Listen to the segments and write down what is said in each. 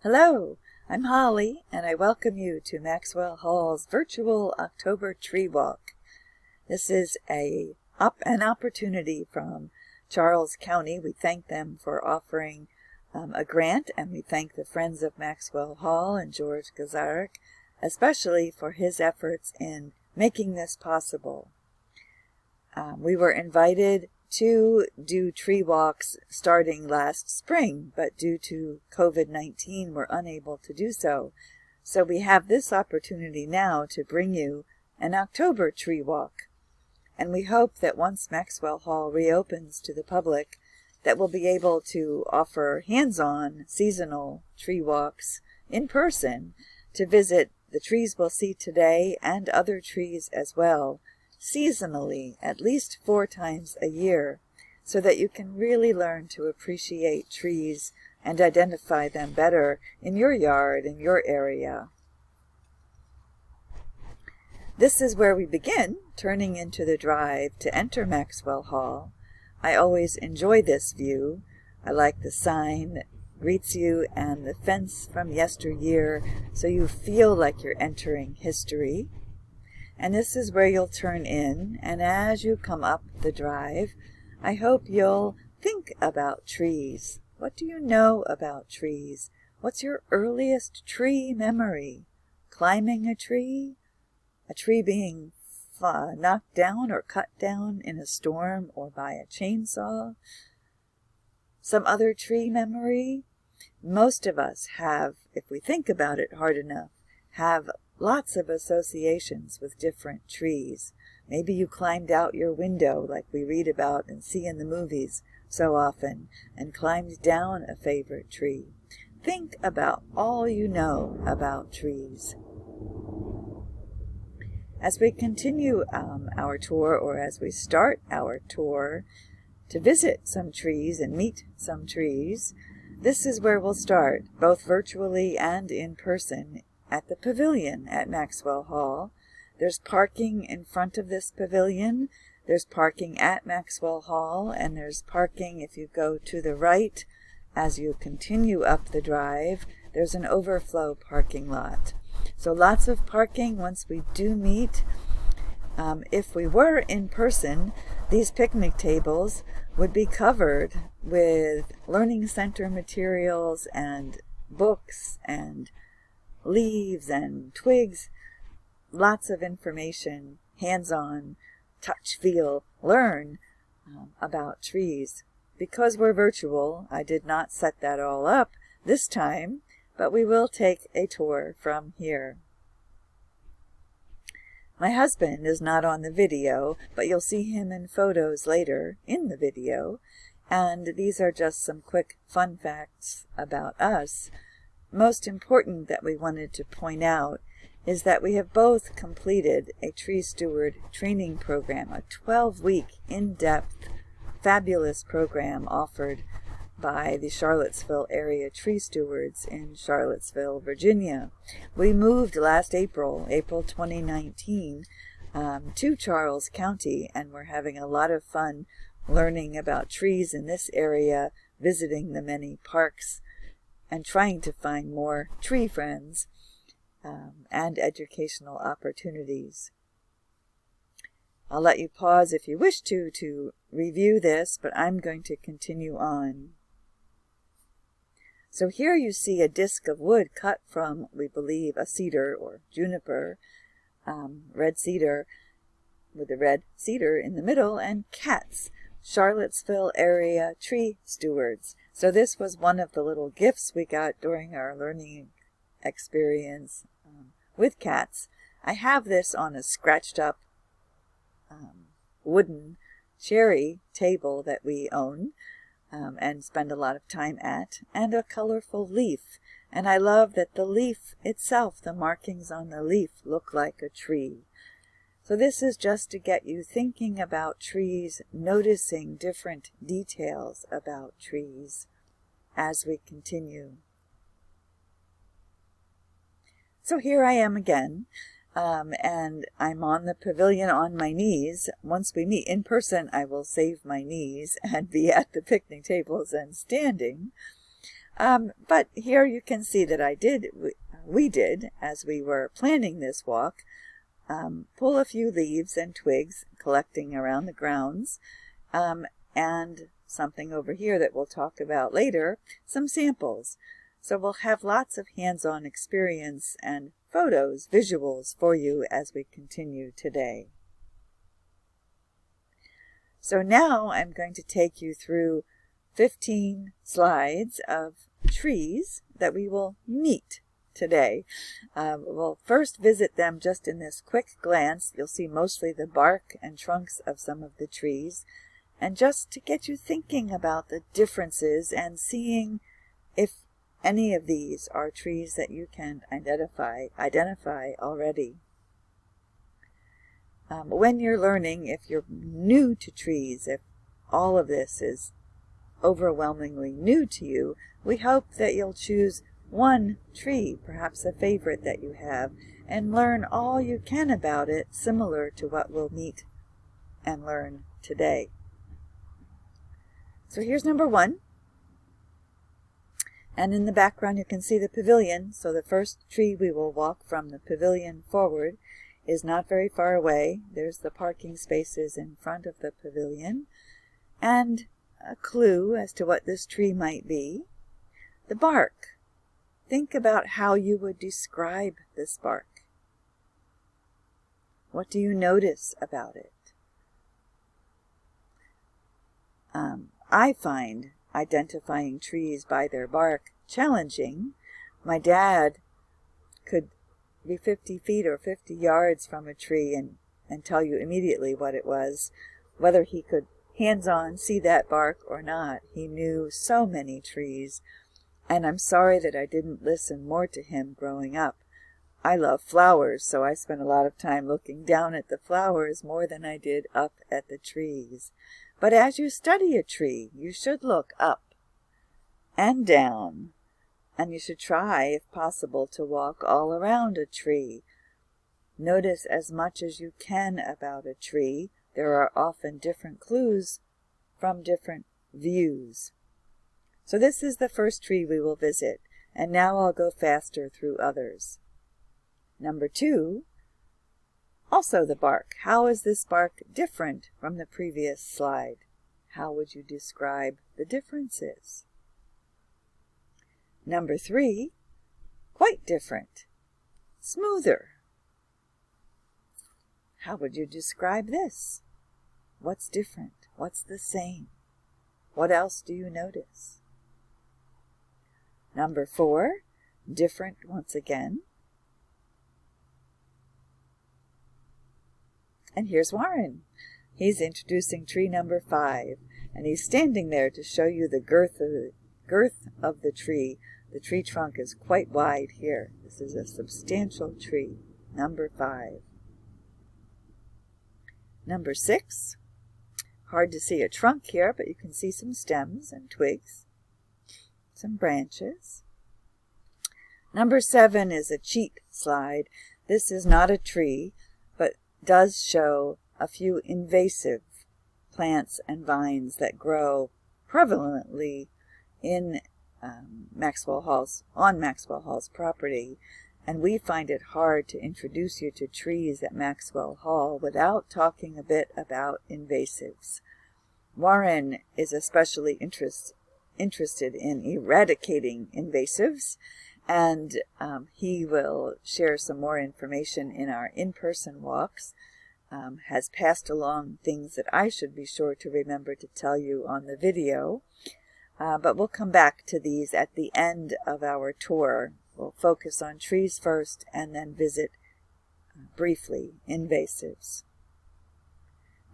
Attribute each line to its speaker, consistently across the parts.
Speaker 1: Hello, I'm Holly, and I welcome you to Maxwell Hall's virtual October Tree Walk. This is an opportunity from Charles County. We thank them for offering a grant, and we thank the Friends of Maxwell Hall and George Gazarek, especially for his efforts in making this possible. We were invited to do tree walks starting last spring, but due to COVID-19, we're unable to do so. So we have this opportunity now to bring you an October tree walk. And we hope that once Maxwell Hall reopens to the public, that we'll be able to offer hands-on seasonal tree walks in person to visit the trees we'll see today and other trees as well, seasonally, at least 4 times a year, so that you can really learn to appreciate trees and identify them better in your yard, in your area. This is where we begin, turning into the drive to enter Maxwell Hall. I always enjoy this view. I like the sign that greets you and the fence from yesteryear, so you feel like you're entering history. And this is where you'll turn in, and as you come up the drive, I hope you'll think about trees. What do you know about trees? What's your earliest tree memory? Climbing a tree? A tree being knocked down or cut down in a storm or by a chainsaw? Some other tree memory? Most of us have, if we think about it hard enough, have lots of associations with different trees. Maybe you climbed out your window like we read about and see in the movies so often, and climbed down a favorite tree. Think about all you know about trees. As we continue our tour, or as we start our tour to visit some trees and meet some trees, this is where we'll start, both virtually and in person, at the pavilion at Maxwell Hall. There's parking in front of this pavilion, there's parking at Maxwell Hall, and there's parking if you go to the right. As you continue up the drive, there's an overflow parking lot. So lots of parking once we do meet. If we were in person, these picnic tables would be covered with learning center materials and books and leaves and twigs, lots of information, hands-on, touch, feel, learn about trees. Because we're virtual, I did not set that all up this time, but we will take a tour from here. My husband is not on the video, but you'll see him in photos later in the video, and these are just some quick fun facts about us. Most important that we wanted to point out is that we have both completed a tree steward training program, a 12-week in-depth, fabulous program offered by the Charlottesville area tree stewards in Charlottesville, Virginia. We moved last April 2019, to Charles County, and we're having a lot of fun learning about trees in this area, visiting the many parks, and trying to find more tree friends and educational opportunities. I'll let you pause if you wish to review this, but I'm going to continue on. So here you see a disc of wood cut from, we believe, a cedar or juniper, red cedar, with the red cedar in the middle, and cats, Charlottesville area tree stewards. So this was one of the little gifts we got during our learning experience with cats. I have this on a scratched up wooden cherry table that we own and spend a lot of time at, and a colorful leaf. And I love that the leaf itself, the markings on the leaf, look like a tree. So this is just to get you thinking about trees, noticing different details about trees as we continue. So here I am again, and I'm on the pavilion on my knees. Once we meet in person, I will save my knees and be at the picnic tables and standing. But here you can see that we did, as we were planning this walk, pull a few leaves and twigs collecting around the grounds, and something over here that we'll talk about later, some samples. So we'll have lots of hands-on experience and photos, visuals for you as we continue today. So now I'm going to take you through 15 slides of trees that we will meet today. We'll first visit them just in this quick glance. You'll see mostly the bark and trunks of some of the trees, and just to get you thinking about the differences and seeing if any of these are trees that you can identify already. When you're learning, if you're new to trees, if all of this is overwhelmingly new to you, we hope that you'll choose one tree, perhaps a favorite that you have, and learn all you can about it, similar to what we'll meet and learn today. So here's number 1. And in the background you can see the pavilion. So the first tree we will walk from the pavilion forward is not very far away. There's the parking spaces in front of the pavilion. And a clue as to what this tree might be. The bark. Think about how you would describe this bark. What do you notice about it? I find identifying trees by their bark challenging. My dad could be 50 feet or 50 yards from a tree and tell you immediately what it was, whether he could hands-on see that bark or not. He knew so many trees, and I'm sorry that I didn't listen more to him growing up. I love flowers, so I spent a lot of time looking down at the flowers more than I did up at the trees. But as you study a tree, you should look up and down, and you should try, if possible, to walk all around a tree. Notice as much as you can about a tree. There are often different clues from different views. So this is the first tree we will visit, and now I'll go faster through others. Number 2, also the bark. How is this bark different from the previous slide? How would you describe the differences? Number 3, quite different, smoother. How would you describe this? What's different? What's the same? What else do you notice? Number 4, different once again. And here's Warren. He's introducing tree number 5, and he's standing there to show you the girth of the tree. The tree trunk is quite wide here. This is a substantial tree. Number 5. Number 6. Hard to see a trunk here, but you can see some stems and twigs, some branches. Number 7 is a cheat slide. This is not a tree, but does show a few invasive plants and vines that grow prevalently in Maxwell Hall's property, and we find it hard to introduce you to trees at Maxwell Hall without talking a bit about invasives. Warren is especially interested in eradicating invasives, and he will share some more information in our in-person walks, has passed along things that I should be sure to remember to tell you on the video. But we'll come back to these at the end of our tour. We'll focus on trees first and then visit briefly invasives.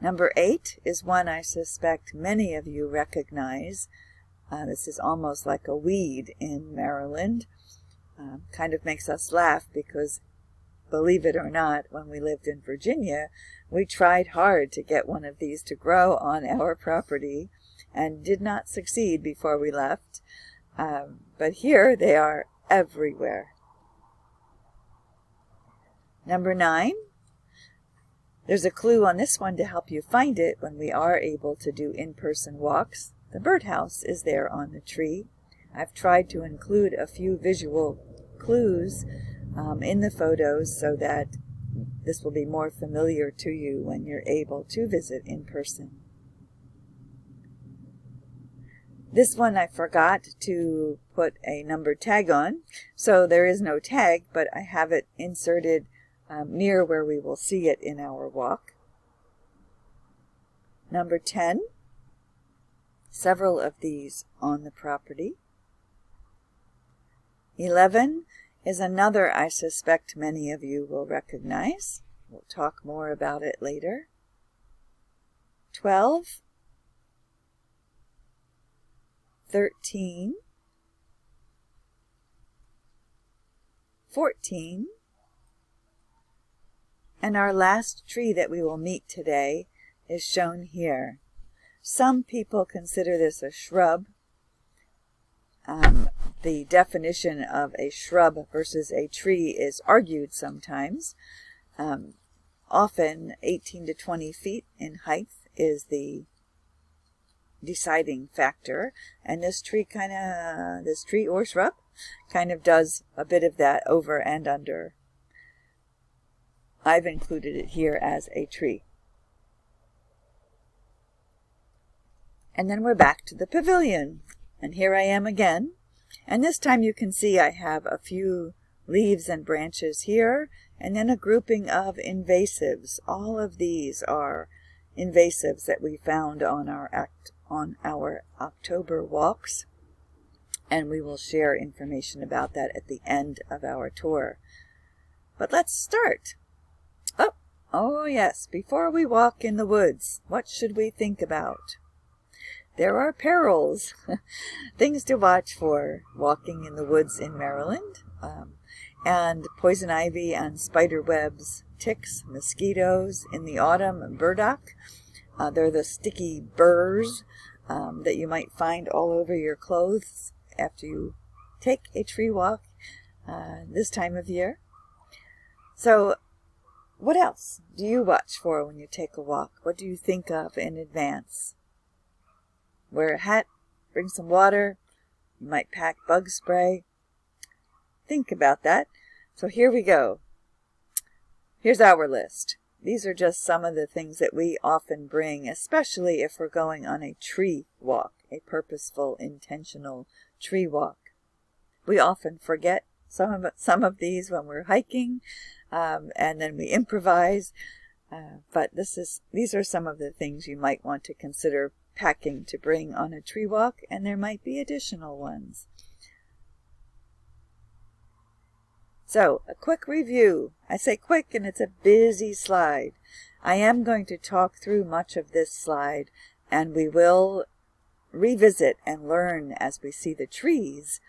Speaker 1: Number 8 is one I suspect many of you recognize. This is almost like a weed in Maryland. Kind of makes us laugh because, believe it or not, when we lived in Virginia, we tried hard to get one of these to grow on our property and did not succeed before we left. But here they are everywhere. Number 9. There's a clue on this one to help you find it when we are able to do in-person walks. The birdhouse is there on the tree. I've tried to include a few visual clues in the photos so that this will be more familiar to you when you're able to visit in person. This one I forgot to put a numbered tag on, so there is no tag, but I have it inserted near where we will see it in our walk. Number 10, several of these on the property. 11 is another I suspect many of you will recognize. We'll talk more about it later. 12, 13, 14, and our last tree that we will meet today is shown here. Some people consider this a shrub. The definition of a shrub versus a tree is argued sometimes. Often 18 to 20 feet in height is the deciding factor, and this tree or shrub kind of does a bit of that over and under. I've included it here as a tree. And then we're back to the pavilion, and here I am again, and this time you can see I have a few leaves and branches here, and then a grouping of invasives. All of these are invasives that we found on our October walks, and we will share information about that at the end of our tour. But let's start. Oh yes, before we walk in the woods, what should we think about? There are perils, things to watch for walking in the woods in Maryland, and poison ivy and spider webs, ticks, mosquitoes, in the autumn, burdock. They're the sticky burrs that you might find all over your clothes after you take a tree walk this time of year. So what else do you watch for when you take a walk? What do you think of in advance? Wear a hat, bring some water, you might pack bug spray. Think about that. So here we go. Here's our list. These are just some of the things that we often bring, especially if we're going on a tree walk, a purposeful, intentional tree walk. We often forget some of these when we're hiking, and then we improvise. But these are some of the things you might want to consider packing to bring on a tree walk, and there might be additional ones. So, a quick review. I say quick, and it's a busy slide. I am going to talk through much of this slide, and we will revisit and learn as we see the trees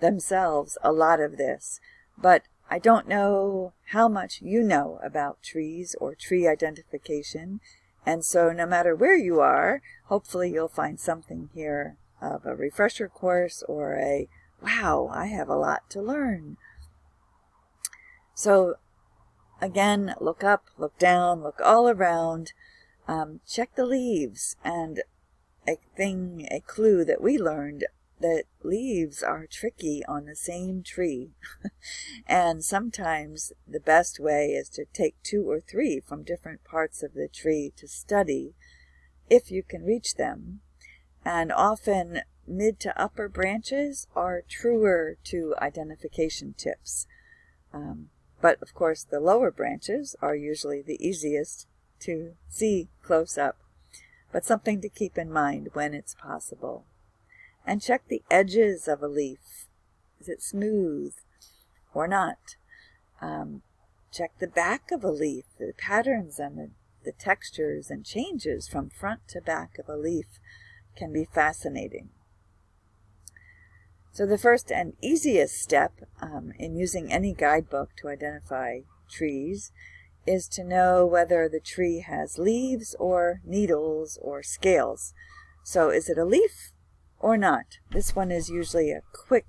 Speaker 1: themselves a lot of this. But I don't know how much you know about trees or tree identification, and so no matter where you are, hopefully you'll find something here of a refresher course or a, wow, I have a lot to learn. So again, look up, look down, look all around, check the leaves, and a clue that we learned, that leaves are tricky on the same tree. And sometimes the best way is to take 2 or 3 from different parts of the tree to study, if you can reach them. And often mid to upper branches are truer to identification tips. But of course the lower branches are usually the easiest to see close up. But something to keep in mind when it's possible. And check the edges of a leaf. Is it smooth or not? Check the back of a leaf. The patterns and the textures and changes from front to back of a leaf can be fascinating. So the first and easiest step in using any guidebook to identify trees is to know whether the tree has leaves or needles or scales. So is it a leaf or not? This one is usually a quick,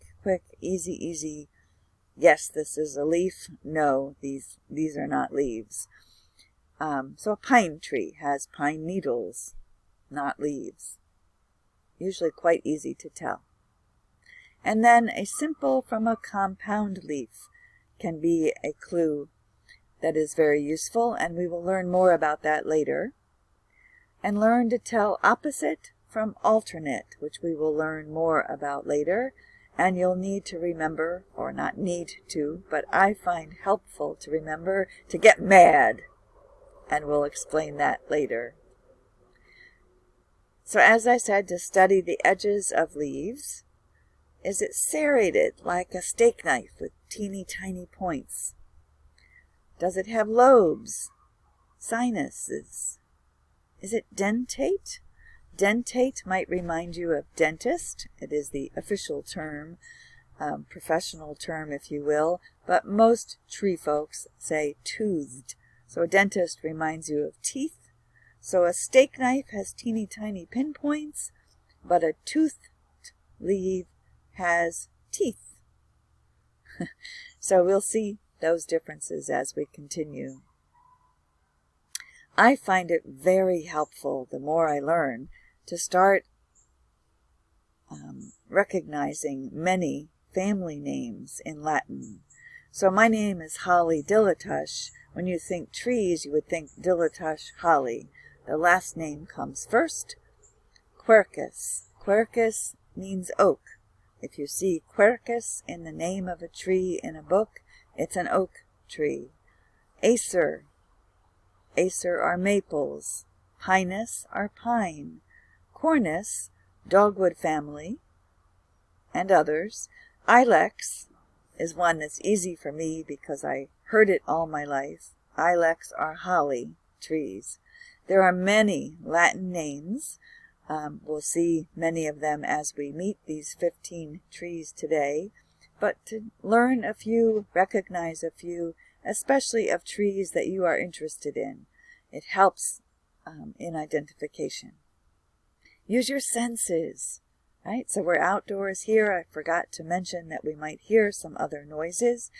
Speaker 1: easy, yes, this is a leaf. No, these are not leaves. So a pine tree has pine needles, not leaves. Usually quite easy to tell. And then a simple from a compound leaf can be a clue that is very useful, and we will learn more about that later. And learn to tell opposite from alternate, which we will learn more about later. And you'll need to remember, or not need to, but I find helpful to remember to get mad. And we'll explain that later. So as I said, to study the edges of leaves. Is it serrated like a steak knife with teeny tiny points? Does it have lobes, sinuses? Is it dentate? Dentate might remind you of dentist. It is the official term, professional term, if you will, but most tree folks say toothed. So a dentist reminds you of teeth. So a steak knife has teeny tiny pinpoints, but a toothed leaf has teeth. So we'll see those differences as we continue. I find it very helpful, the more I learn, to start recognizing many family names in Latin. So my name is Holly Dilatosh. When you think trees, you would think Dilatosh holly. The last name comes first. Quercus. Quercus means oak. If you see quercus in the name of a tree in a book, it's an oak tree. Acer. Acer are maples. Pinus are pine. Cornus, dogwood family, and others. Ilex is one that's easy for me because I heard it all my life. Ilex are holly trees. There are many Latin names. We'll see many of them as we meet these 15 trees today. But to learn a few, recognize a few, especially of trees that you are interested in, it helps in identification. Use your senses, right? So we're outdoors here. I forgot to mention that we might hear some other noises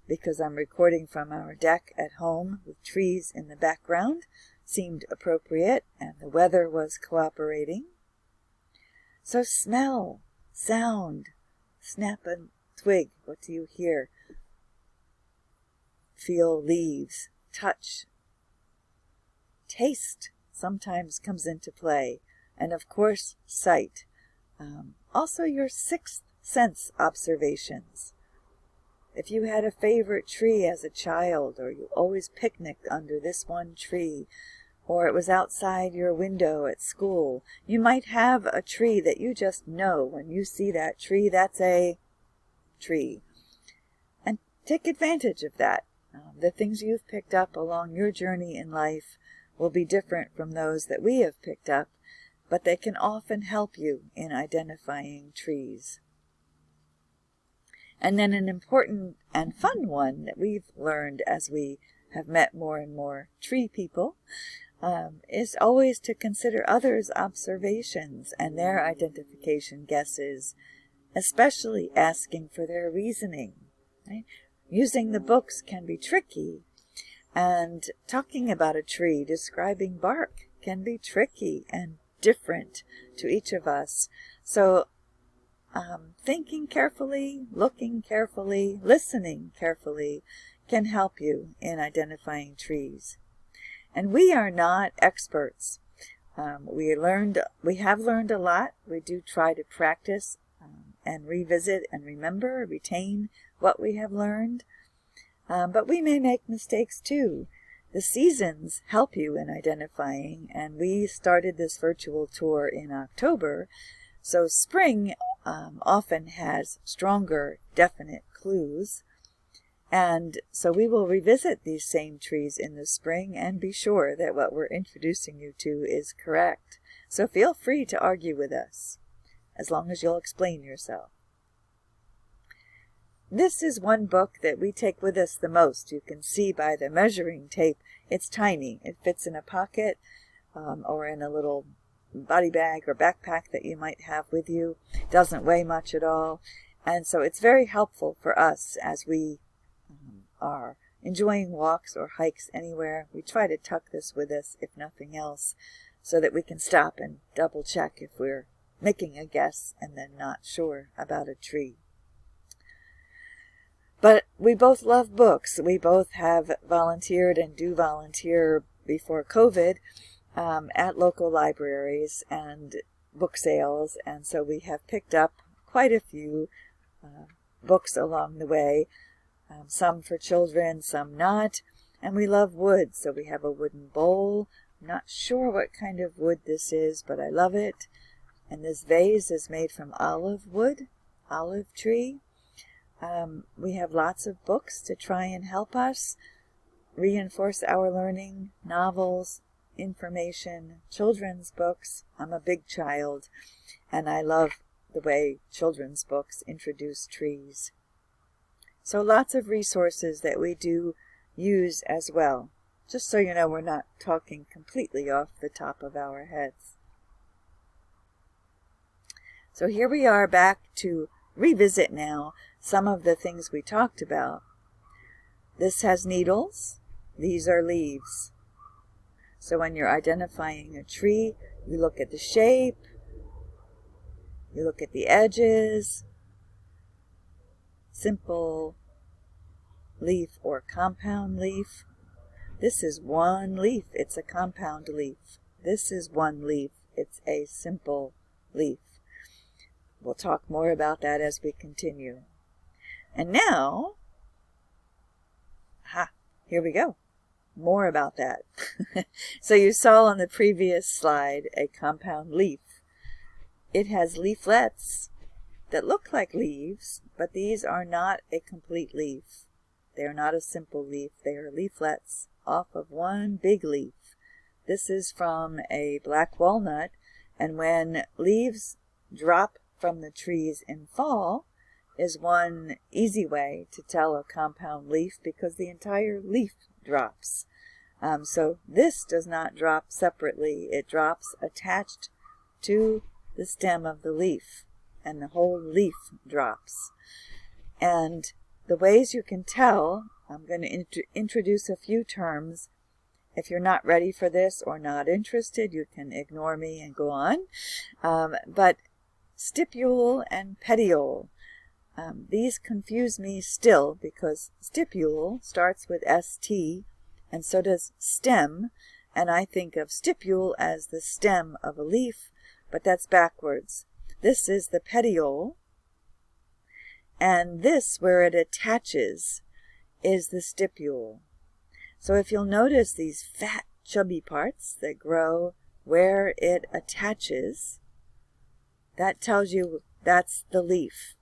Speaker 1: because I'm recording from our deck at home with trees in the background. Seemed appropriate, and the weather was cooperating. So smell, sound, snap a twig. What do you hear? Feel leaves, touch. Taste sometimes comes into play. And of course, sight. Also your sixth sense observations. If you had a favorite tree as a child, or you always picnicked under this one tree, or it was outside your window at school, you might have a tree that you just know when you see that tree, that's a tree. And take advantage of that. The things you've picked up along your journey in life will be different from those that we have picked up, but they can often help you in identifying trees. And then an important and fun one that we've learned as we have met more and more tree people is always to consider others' observations and their identification guesses, especially asking for their reasoning. Right? Using the books can be tricky, and talking about a tree, describing bark, can be tricky and different to each of us. So thinking carefully, looking carefully, listening carefully can help you in identifying trees. And we are not experts. We have learned a lot. We do try to practice and revisit and remember, retain what we have learned. But we may make mistakes too. The seasons help you in identifying, and we started this virtual tour in October. So spring often has stronger, definite clues. And so we will revisit these same trees in the spring and be sure that what we're introducing you to is correct. So feel free to argue with us, as long as you'll explain yourself. This is one book that we take with us the most. You can see by the measuring tape, it's tiny. It fits in a pocket or in a little body bag or backpack that you might have with you. It doesn't weigh much at all. And so it's very helpful for us as we are enjoying walks or hikes anywhere. We try to tuck this with us, if nothing else, so that we can stop and double check if we're making a guess and then not sure about a tree. But we both love books. We both have volunteered and do volunteer before COVID at local libraries and book sales, and so we have picked up quite a few books along the way, some for children, some not, and we love wood, so we have a wooden bowl. I'm not sure what kind of wood this is, but I love it. And this vase is made from olive wood, olive tree. We have lots of books to try and help us reinforce our learning, novels, information, children's books. I'm a big child, and I love the way children's books introduce trees. So lots of resources that we do use as well, just so you know we're not talking completely off the top of our heads. So here we are back to revisit now some of the things we talked about. This has needles. These are leaves. So when you're identifying a tree, you look at the shape, you look at the edges, simple leaf or compound leaf. This is one leaf, it's a compound leaf. This is one leaf, it's a simple leaf. We'll talk more about that as we continue. And now, here we go. More about that. So you saw on the previous slide a compound leaf. It has leaflets that look like leaves, but these are not a complete leaf. They are not a simple leaf. They are leaflets off of one big leaf. This is from a black walnut, and when leaves drop from the trees in fall is one easy way to tell a compound leaf, because the entire leaf drops. So this does not drop separately. It drops attached to the stem of the leaf, and the whole leaf drops. And the ways you can tell, I'm going to introduce a few terms. If you're not ready for this or not interested, you can ignore me and go on. But stipule and petiole, these confuse me still, because stipule starts with ST, and so does stem, and I think of stipule as the stem of a leaf, but that's backwards. This is the petiole, and this, where it attaches, is the stipule. So if you'll notice these fat, chubby parts that grow where it attaches, that tells you that's the leaf.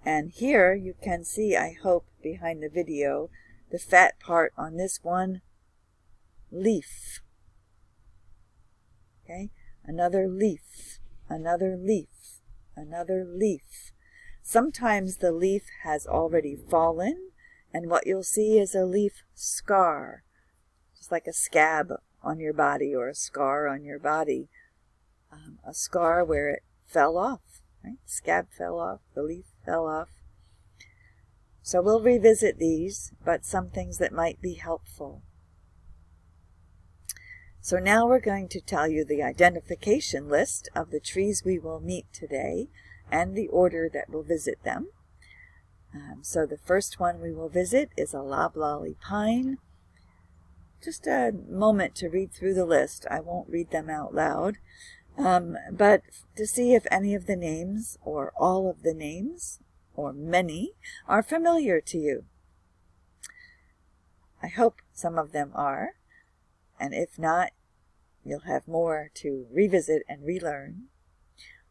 Speaker 1: And here you can see, I hope, behind the video, the fat part on this one leaf. Okay, another leaf, another leaf, another leaf. Sometimes the leaf has already fallen, and what you'll see is a leaf scar, just like a scab on your body or a scar on your body. A scar where it fell off, right? The scab fell off, the leaf fell off. So we'll revisit these, but some things that might be helpful. So now we're going to tell you the identification list of the trees we will meet today and the order that we'll visit them. So the first one we will visit is a loblolly pine. Just a moment to read through the list. I won't read them out loud, but to see if any of the names or all of the names or many are familiar to you. I hope some of them are, and if not, you'll have more to revisit and relearn.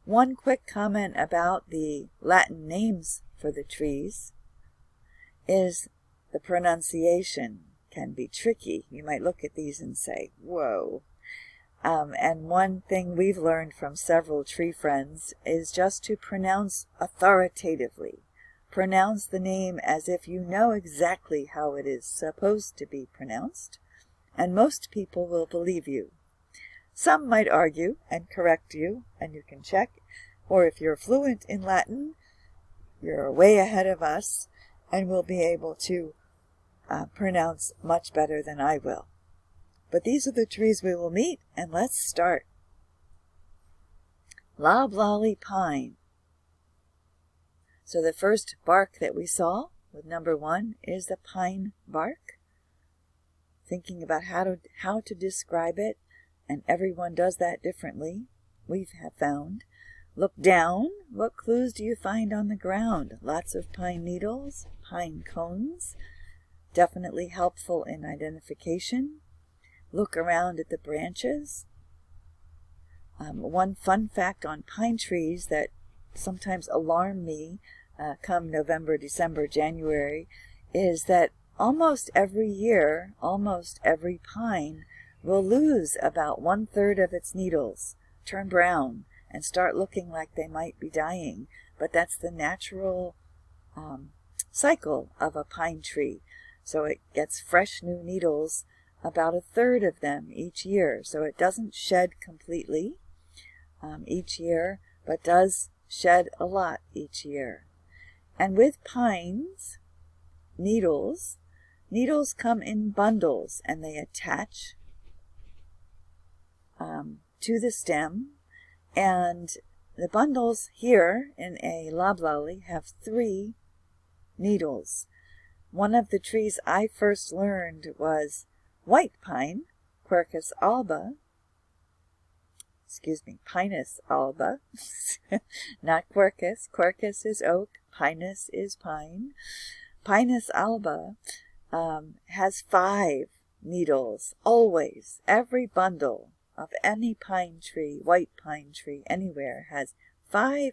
Speaker 1: One quick comment about the Latin names for the trees is the pronunciation can be tricky. You might look at these and say, whoa. And one thing we've learned from several tree friends is just to pronounce authoritatively. Pronounce the name as if you know exactly how it is supposed to be pronounced, and most people will believe you. Some might argue and correct you, and you can check, or if you're fluent in Latin, you're way ahead of us and will be able to pronounce much better than I will. But these are the trees we will meet, and let's start. loblolly pine. So the first bark that we saw with number 1 is the pine bark. Thinking about how to describe it, and everyone does that differently, we have found. Look down. What clues do you find on the ground? Lots of pine needles, pine cones. Definitely helpful in identification. Look around at the branches. One fun fact on pine trees that sometimes alarm me come November, December, January is that almost every year, almost every pine will lose about 1/3 of its needles, turn brown, and start looking like they might be dying. But that's the natural cycle of a pine tree. So it gets fresh new needles, about 1/3 of them each year. So it doesn't shed completely each year, but does shed a lot each year. And with pines, needles come in bundles, and they attach to the stem. And the bundles here in a loblolly have 3 needles. One of the trees I first learned was white pine, Quercus alba. Pinus alba. Not Quercus. Quercus is oak. Pinus is pine. Pinus alba has 5 needles, always. Every bundle of any pine tree, white pine tree, anywhere, has 5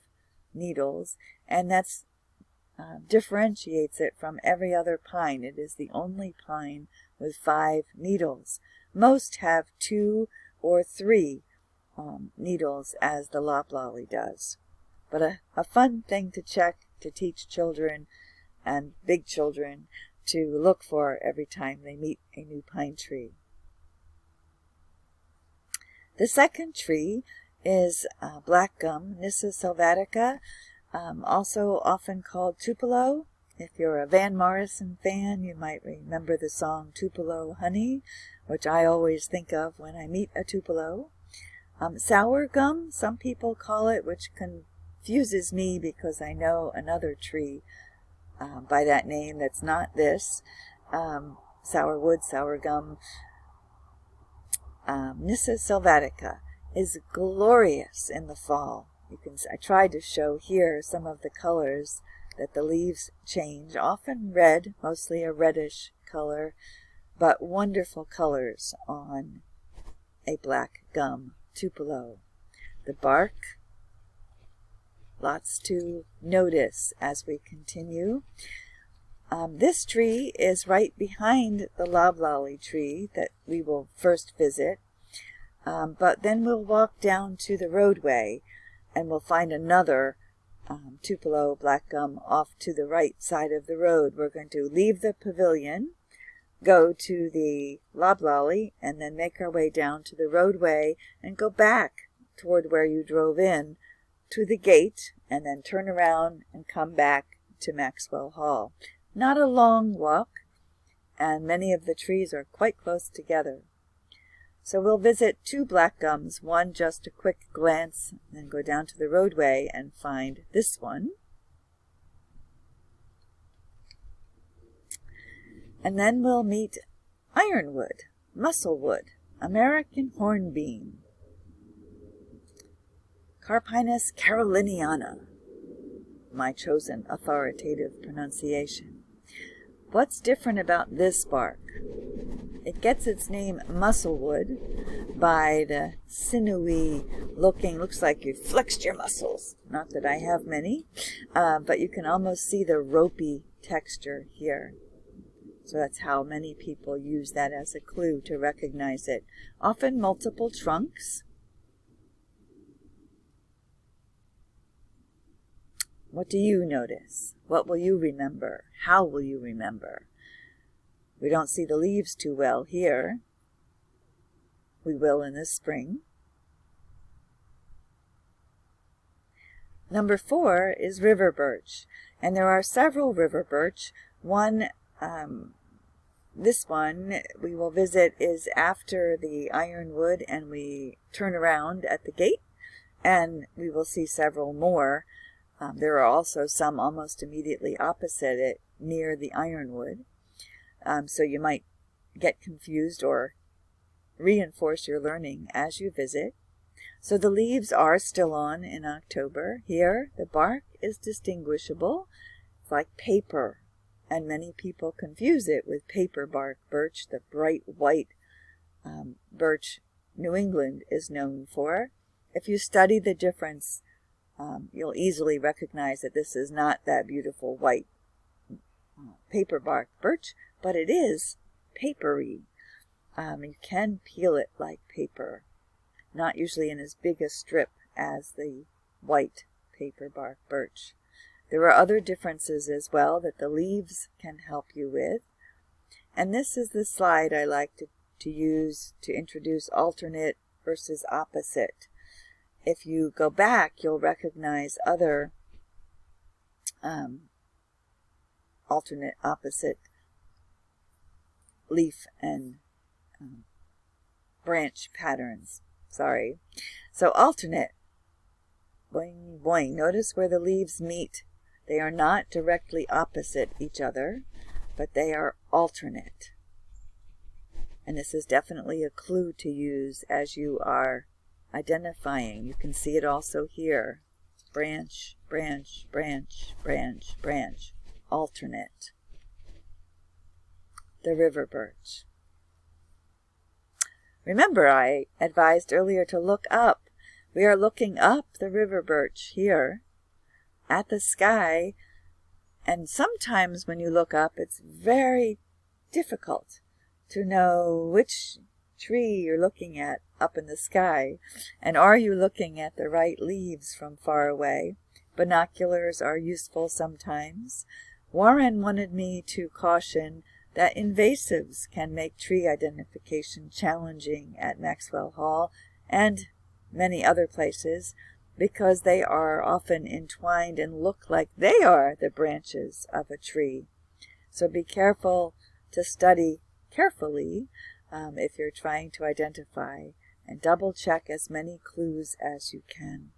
Speaker 1: needles, and that's differentiates it from every other pine. It is the only pine with 5 needles. Most have 2 or 3 needles, as the loblolly does. But a fun thing to check, to teach children and big children to look for every time they meet a new pine tree. The second tree is black gum, Nyssa sylvatica, also often called Tupelo. If you're a Van Morrison fan, you might remember the song Tupelo Honey, which I always think of when I meet a Tupelo. Sour gum, some people call it, which confuses me because I know another tree by that name that's not this. Sourwood, sour gum. Nyssa sylvatica is glorious in the fall. I tried to show here some of the colors that the leaves change, often red, mostly a reddish color, but wonderful colors on a black gum Tupelo. The bark, lots to notice as we continue. This tree is right behind the loblolly tree that we will first visit, but then we'll walk down to the roadway and we'll find another Tupelo black gum off to the right side of the road. We're going to leave the pavilion, go to the loblolly, and then make our way down to the roadway and go back toward where you drove in to the gate, and then turn around and come back to Maxwell Hall. Not a long walk, and many of the trees are quite close together. So we'll visit 2 black gums, one just a quick glance, and then go down to the roadway and find this one. And then we'll meet ironwood, musclewood, American hornbeam, Carpinus caroliniana, my chosen authoritative pronunciation. What's different about this bark? It gets its name musclewood by the sinewy looking, looks like you flexed your muscles. Not that I have many, but you can almost see the ropey texture here. So that's how many people use that as a clue to recognize it. Often multiple trunks. What do you notice? What will you remember? How will you remember? We don't see the leaves too well here. We will in the spring. Number 4 is river birch, and there are several river birch. This one we will visit is after the ironwood, and we turn around at the gate, and we will see several more. There are also some almost immediately opposite it near the ironwood. So you might get confused or reinforce your learning as you visit. So the leaves are still on in October. Here, the bark is distinguishable. It's like paper, and many people confuse it with paper bark birch, the bright white birch New England is known for. If you study the difference, you'll easily recognize that this is not that beautiful white paper bark birch, but it is papery. You can peel it like paper, not usually in as big a strip as the white paper bark birch. There are other differences as well that the leaves can help you with. And this is the slide I like to use to introduce alternate versus opposite. If you go back, you'll recognize other alternate opposite leaf and branch patterns. So alternate, boing, boing. Notice where the leaves meet. They are not directly opposite each other, but they are alternate. And this is definitely a clue to use as you are identifying. You can see it also here. Branch, branch, branch, branch, branch. Alternate. The river birch. Remember, I advised earlier to look up. We are looking up the river birch here at the sky, and sometimes when you look up, it's very difficult to know which tree you're looking at up in the sky, and are you looking at the right leaves from far away. Binoculars are useful sometimes. Warren wanted me to caution that invasives can make tree identification challenging at Maxwell Hall and many other places because they are often entwined and look like they are the branches of a tree. So be careful to study carefully if you're trying to identify, and double check as many clues as you can.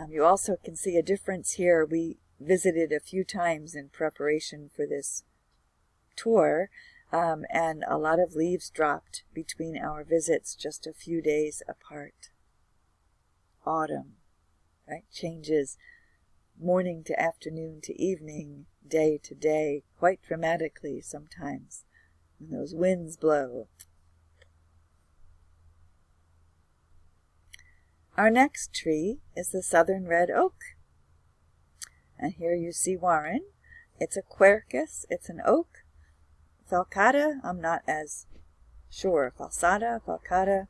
Speaker 1: You also can see a difference here. We visited a few times in preparation for this tour, and a lot of leaves dropped between our visits just a few days apart. Autumn, right? Changes morning to afternoon to evening, day to day, quite dramatically sometimes when those winds blow. Our next tree is the southern red oak. And here you see Warren. It's a quercus, it's an oak. Falcata, I'm not as sure. Falsata, falcata.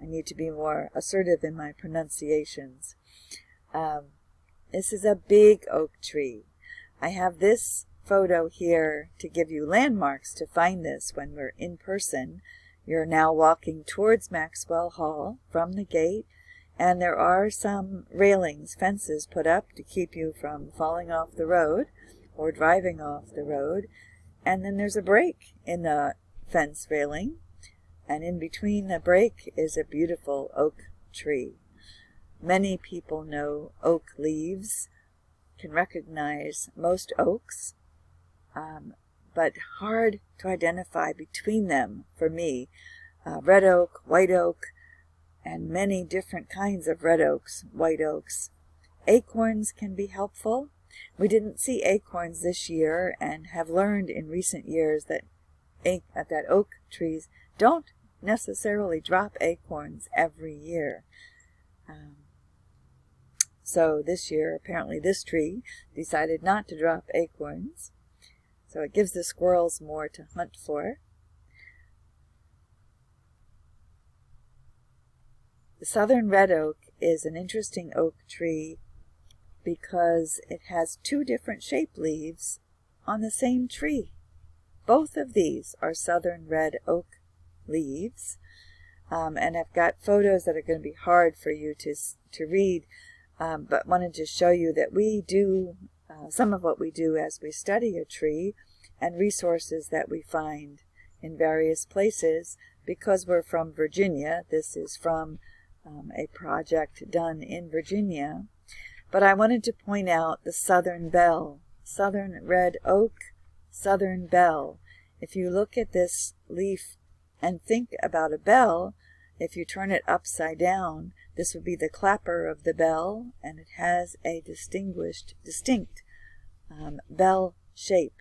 Speaker 1: I need to be more assertive in my pronunciations. This is a big oak tree. I have this photo here to give you landmarks to find this when we're in person. You're now walking towards Maxwell Hall from the gate, and there are some railings, fences put up to keep you from falling off the road or driving off the road. And then there's a break in the fence railing, and in between the break is a beautiful oak tree. Many people know oak leaves, can recognize most oaks, but hard to identify between them for me. Red oak, white oak, and many different kinds of red oaks, white oaks. Acorns can be helpful. We didn't see acorns this year and have learned in recent years that oak trees don't necessarily drop acorns every year. So this year, apparently this tree decided not to drop acorns. So it gives the squirrels more to hunt for. The southern red oak is an interesting oak tree because it has two different shaped leaves on the same tree. Both of these are southern red oak leaves, and I've got photos that are going to be hard for you to read, but wanted to show you that we do some of what we do as we study a tree and resources that we find in various places. Because we're from Virginia, this is from a project done in Virginia. But I wanted to point out the southern bell, southern red oak, southern bell. If you look at this leaf and think about a bell, if you turn it upside down, this would be the clapper of the bell, and it has a distinct bell shape.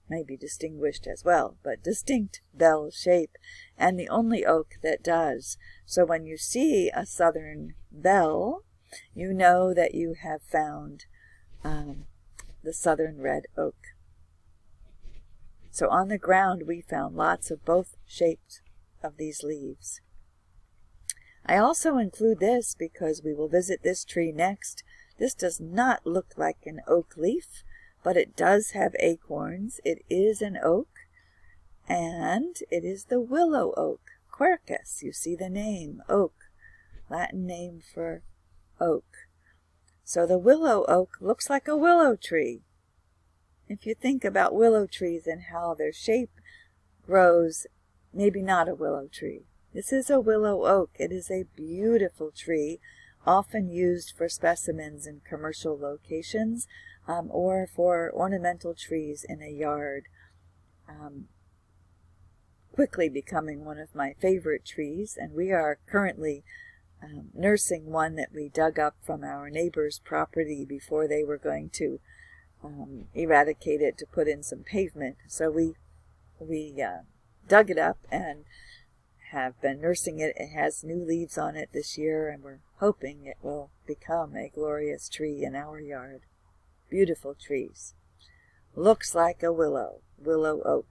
Speaker 1: Maybe distinguished as well, but distinct bell shape, and the only oak that does. So when you see a southern bell, you know that you have found the southern red oak. So on the ground we found lots of both shapes of these leaves. I also include this because we will visit this tree next. This does not look like an oak leaf, but it does have acorns. It is an oak, and it is the willow oak, Quercus. You see the name, oak, Latin name for oak. So the willow oak looks like a willow tree. If you think about willow trees and how their shape grows, maybe not a willow tree. This is a willow oak. It is a beautiful tree, often used for specimens in commercial locations, or for ornamental trees in a yard. Quickly becoming one of my favorite trees, and we are currently nursing one that we dug up from our neighbor's property before they were going to eradicate it to put in some pavement. So we dug it up and have been nursing it. It has new leaves on it this year, and we're hoping it will become a glorious tree in our yard. Beautiful trees. Looks like a willow oak.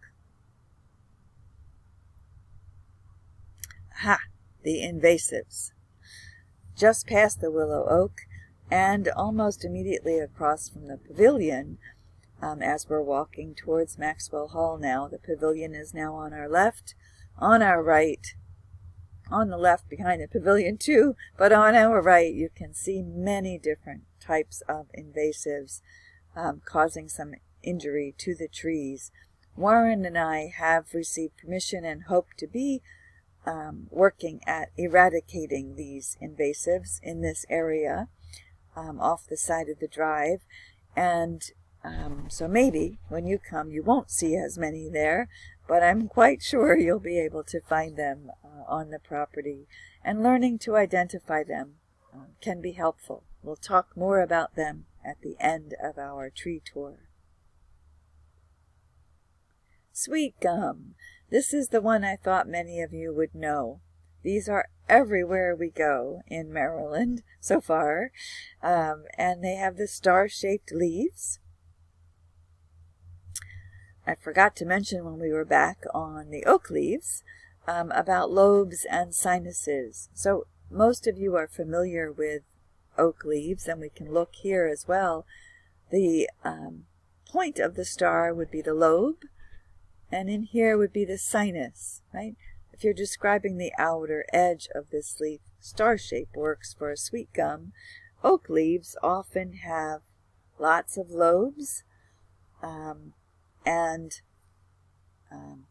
Speaker 1: Ha! The invasives. Just past the willow oak, and almost immediately across from the pavilion, as we're walking towards Maxwell Hall now. The pavilion is now on our left, on our right, on the left behind the pavilion too, but on our right you can see many different types of invasives causing some injury to the trees. Warren and I have received permission and hope to be working at eradicating these invasives in this area off the side of the drive, and so maybe when you come you won't see as many there, but I'm quite sure you'll be able to find them on the property, and learning to identify them can be helpful. We'll talk more about them at the end of our tree tour. Sweet gum. This is the one I thought many of you would know. These are everywhere we go in Maryland so far, and they have the star-shaped leaves. I forgot to mention when we were back on the oak leaves about lobes and sinuses. So most of you are familiar with oak leaves, and we can look here as well. The point of the star would be the lobe, and in here would be the sinus, right? If you're describing the outer edge of this leaf, star shape works for a sweet gum. Oak leaves often have lots of lobes and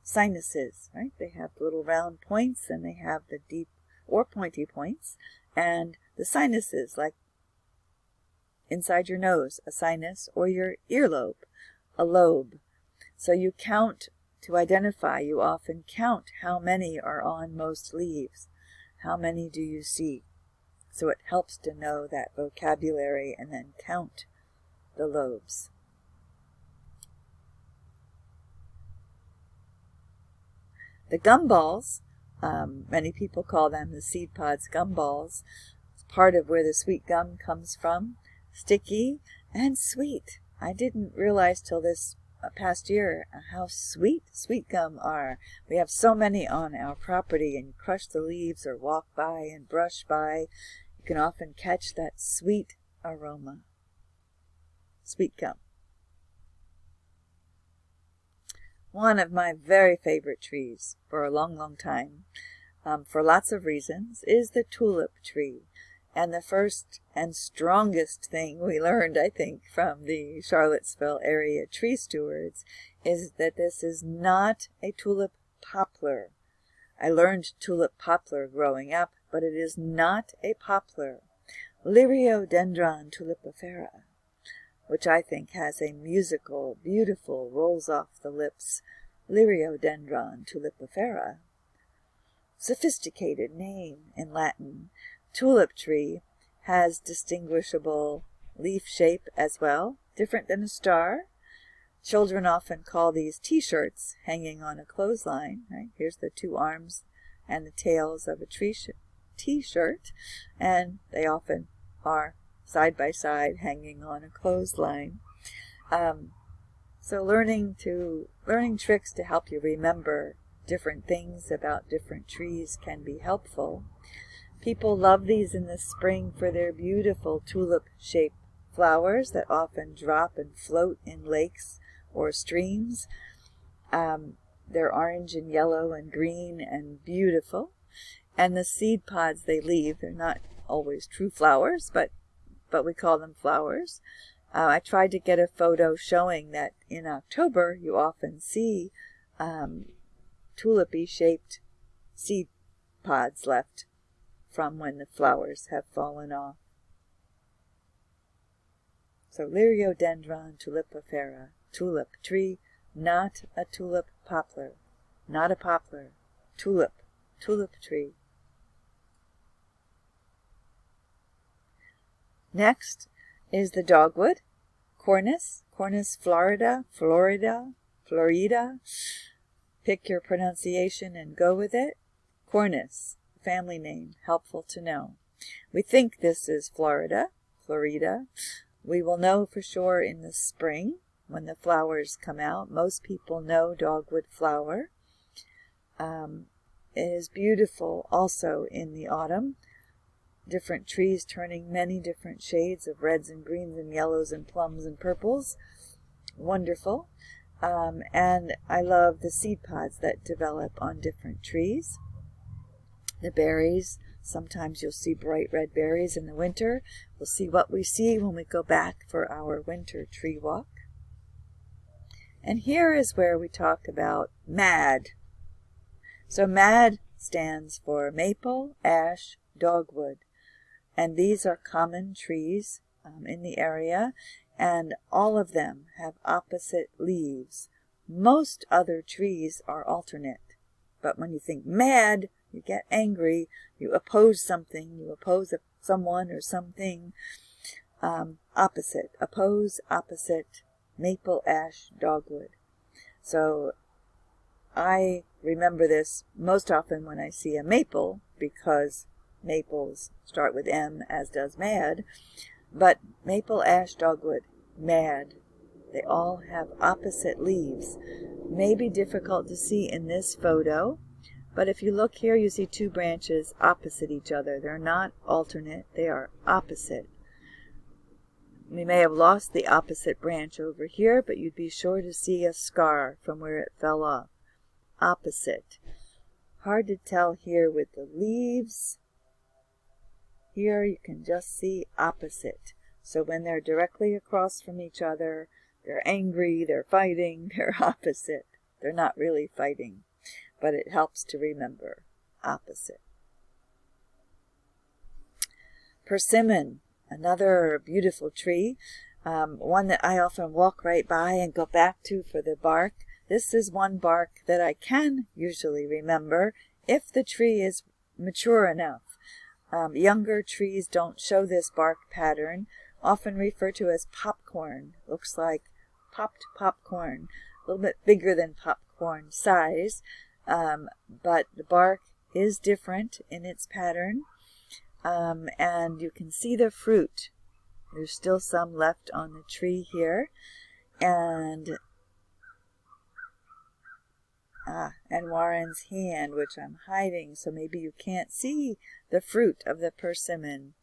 Speaker 1: sinuses, right? They have little round points, and they have the deep or pointy points, and the sinuses, like inside your nose, a sinus, or your earlobe, a lobe. So you count to identify. You often count how many are on most leaves. How many do you see? So it helps to know that vocabulary and then count the lobes. The gumballs, many people call them the seed pods gumballs. It's part of where the sweet gum comes from. Sticky and sweet. I didn't realize till this past year how sweet gum are. We have so many on our property, and you crush the leaves or walk by and brush by. You can often catch that sweet aroma. Sweet gum. One of my very favorite trees for a long, long time, for lots of reasons, is the tulip tree. And the first and strongest thing we learned, I think, from the Charlottesville area tree stewards is that this is not a tulip poplar. I learned tulip poplar growing up, but it is not a poplar. Liriodendron tulipifera, which I think has a musical, beautiful, rolls off the lips, Liriodendron tulipifera. Sophisticated name in Latin. Tulip tree has distinguishable leaf shape as well, different than a star. Children often call these t-shirts hanging on a clothesline. Right? Here's the two arms and the tails of a t-shirt, and they often are side by side hanging on a clothesline. So learning tricks to help you remember different things about different trees can be helpful. People love these in the spring for their beautiful tulip-shaped flowers that often drop and float in lakes or streams. They're orange and yellow and green and beautiful. And the seed pods they leave, they're not always true flowers, but we call them flowers. I tried to get a photo showing that in October you often see tulipy-shaped seed pods left from when the flowers have fallen off. So Liriodendron tulipifera, tulip tree, not a tulip poplar, not a poplar, tulip tree. Next is the dogwood, Cornus florida. Pick your pronunciation and go with it. Cornus, family name, helpful to know. We think this is Florida. We will know for sure in the spring when the flowers come out. Most people know dogwood flower. It is beautiful also in the autumn. Different trees turning many different shades of reds and greens and yellows and plums and purples. Wonderful. And I love the seed pods that develop on different trees. The berries, sometimes you'll see bright red berries in the winter. We'll see what we see when we go back for our winter tree walk. And here is where we talk about MAD. So MAD stands for maple, ash, dogwood. And these are common trees in the area, and all of them have opposite leaves. Most other trees are alternate. But when you think mad, you get angry, you oppose something, you oppose someone or something. Opposite, oppose, opposite, maple, ash, dogwood. So I remember this most often when I see a maple, because maples start with M, as does mad. But maple, ash, dogwood, mad. They all have opposite leaves. May be difficult to see in this photo, but if you look here, you see two branches opposite each other. They're not alternate, they are opposite. We may have lost the opposite branch over here, but you'd be sure to see a scar from where it fell off. Opposite. Hard to tell here with the leaves. Here you can just see opposite. So when they're directly across from each other, they're angry, they're fighting, they're opposite. They're not really fighting, but it helps to remember opposite. Persimmon, another beautiful tree, one that I often walk right by and go back to for the bark. This is one bark that I can usually remember if the tree is mature enough. Younger trees don't show this bark pattern, often referred to as popcorn. Looks like popped popcorn, a little bit bigger than popcorn size, but the bark is different in its pattern, and you can see the fruit. There's still some left on the tree here, and Warren's hand, which I'm hiding, so maybe you can't see the fruit of the persimmon.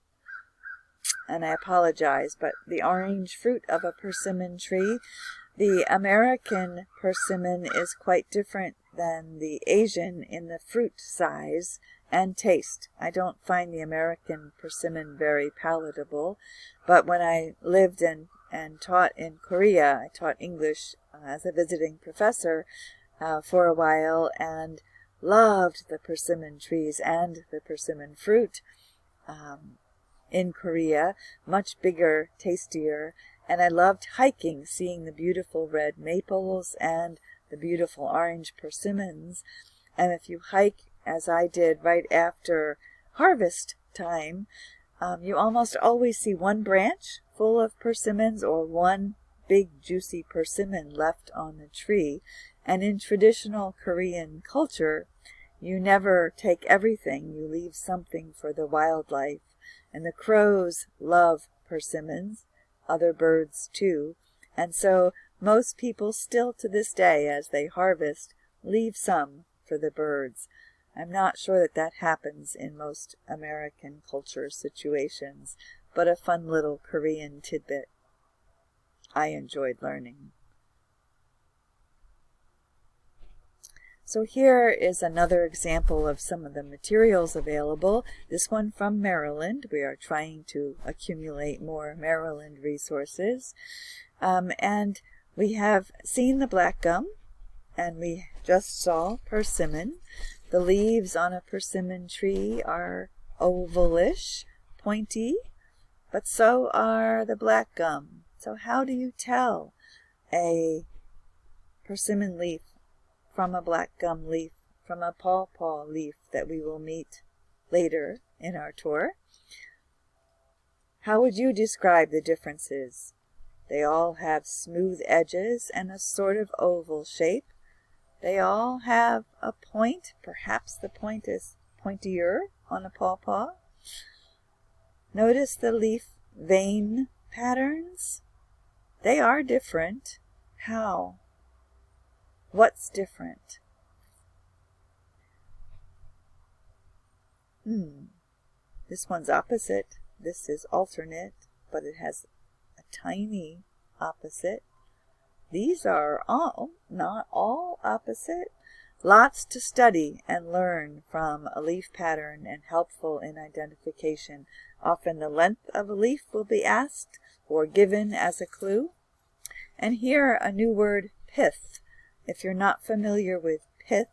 Speaker 1: And I apologize, but the orange fruit of a persimmon tree. The American persimmon is quite different than the Asian in the fruit size and taste. I don't find the American persimmon very palatable, but when I lived and taught in Korea, I taught English as a visiting professor for a while, and loved the persimmon trees and the persimmon fruit in Korea, much bigger, tastier, and I loved hiking, seeing the beautiful red maples and the beautiful orange persimmons. And if you hike, as I did, right after harvest time, you almost always see one branch full of persimmons or one big juicy persimmon left on the tree. And in traditional Korean culture, you never take everything, you leave something for the wildlife. And the crows love persimmons, other birds too, and so most people still to this day, as they harvest, leave some for the birds. I'm not sure that that happens in most American culture situations, but a fun little Korean tidbit I enjoyed learning. So here is another example of some of the materials available. This one from Maryland. We are trying to accumulate more Maryland resources. And we have seen the black gum, and we just saw persimmon. The leaves on a persimmon tree are ovalish, pointy, but so are the black gum. So how do you tell a persimmon leaf from a black gum leaf, from a pawpaw leaf that we will meet later in our tour? How would you describe the differences? They all have smooth edges and a sort of oval shape. They all have a point. Perhaps the point is pointier on a pawpaw. Notice the leaf vein patterns. They are different. How? What's different? This one's opposite. This is alternate, but it has a tiny opposite. These are all, not all opposite. Lots to study and learn from a leaf pattern and helpful in identification. Often the length of a leaf will be asked or given as a clue. And here a new word, pith. If you're not familiar with pith,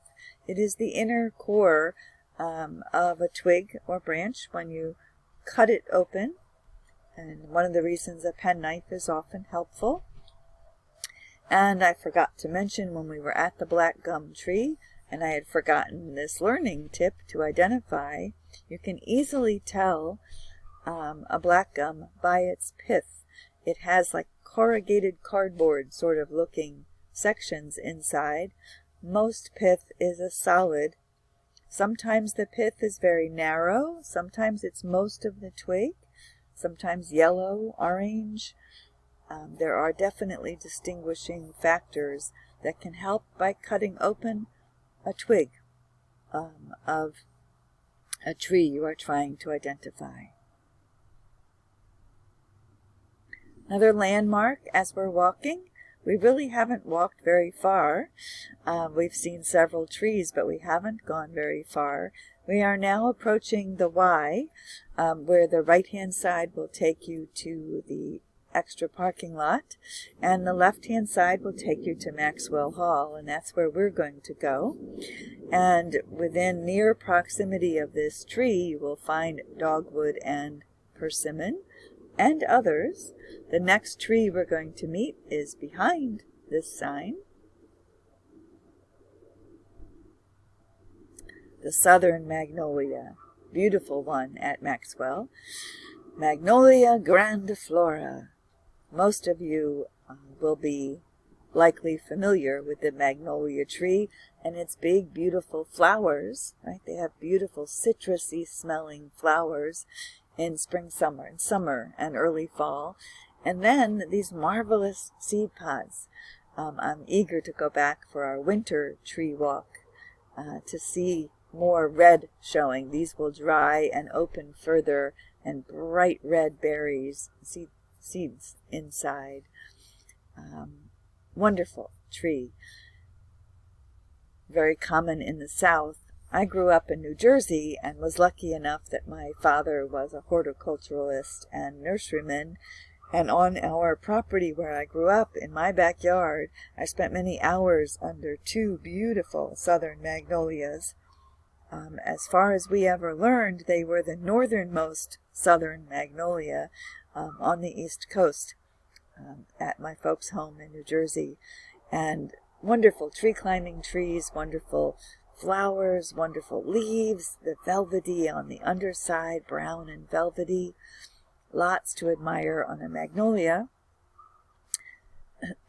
Speaker 1: it is the inner core of a twig or branch when you cut it open. And one of the reasons a penknife is often helpful. And I forgot to mention when we were at the black gum tree, and I had forgotten this learning tip to identify, you can easily tell a black gum by its pith. It has like corrugated cardboard sort of looking sections inside. Most pith is a solid. Sometimes the pith is very narrow, sometimes it's most of the twig, sometimes yellow, orange. There are definitely distinguishing factors that can help by cutting open a twig of a tree you are trying to identify. Another landmark as we're walking. We really haven't walked very far. We've seen several trees, but we haven't gone very far. We are now approaching the Y, where the right-hand side will take you to the extra parking lot, and the left-hand side will take you to Maxwell Hall, and that's where we're going to go. And within near proximity of this tree, you will find dogwood and persimmon and others. The next tree we're going to meet is behind this sign. The southern magnolia, beautiful one at Maxwell. Magnolia grandiflora. Most of you will be likely familiar with the magnolia tree and its big, beautiful flowers, right? They have beautiful citrusy smelling flowers in spring, summer, and early fall. And then these marvelous seed pods. I'm eager to go back for our winter tree walk to see more red showing. These will dry and open further, and bright red berries, seeds inside. Wonderful tree. Very common in the South. I grew up in New Jersey and was lucky enough that my father was a horticulturalist and nurseryman, And on our property where I grew up, in my backyard, I spent many hours under two beautiful southern magnolias. As far as we ever learned, they were the northernmost southern magnolia on the East Coast at my folks' home in New Jersey. And wonderful tree climbing trees, wonderful flowers, wonderful leaves, the velvety on the underside, brown and velvety. Lots to admire on a magnolia.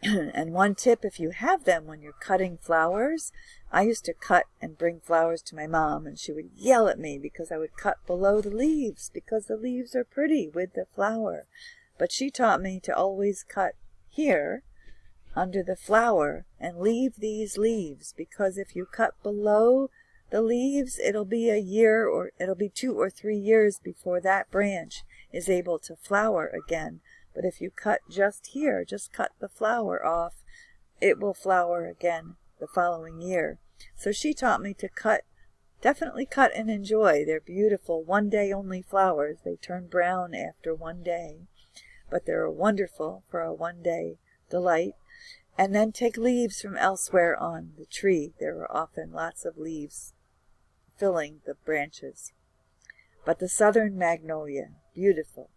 Speaker 1: And one tip, if you have them when you're cutting flowers, I used to cut and bring flowers to my mom, and she would yell at me because I would cut below the leaves, because the leaves are pretty with the flower. But she taught me to always cut here under the flower and leave these leaves, because if you cut below the leaves, it'll be a year, or it'll be 2 or 3 years before that branch is able to flower again. But if you cut just here, just cut the flower off, it will flower again the following year. So she taught me to cut, definitely cut and enjoy. They're beautiful one-day only flowers. They turn brown after one day, but they're wonderful for a one-day delight. And then take leaves from elsewhere on the tree. There are often lots of leaves filling the branches. But the southern magnolia, beautiful.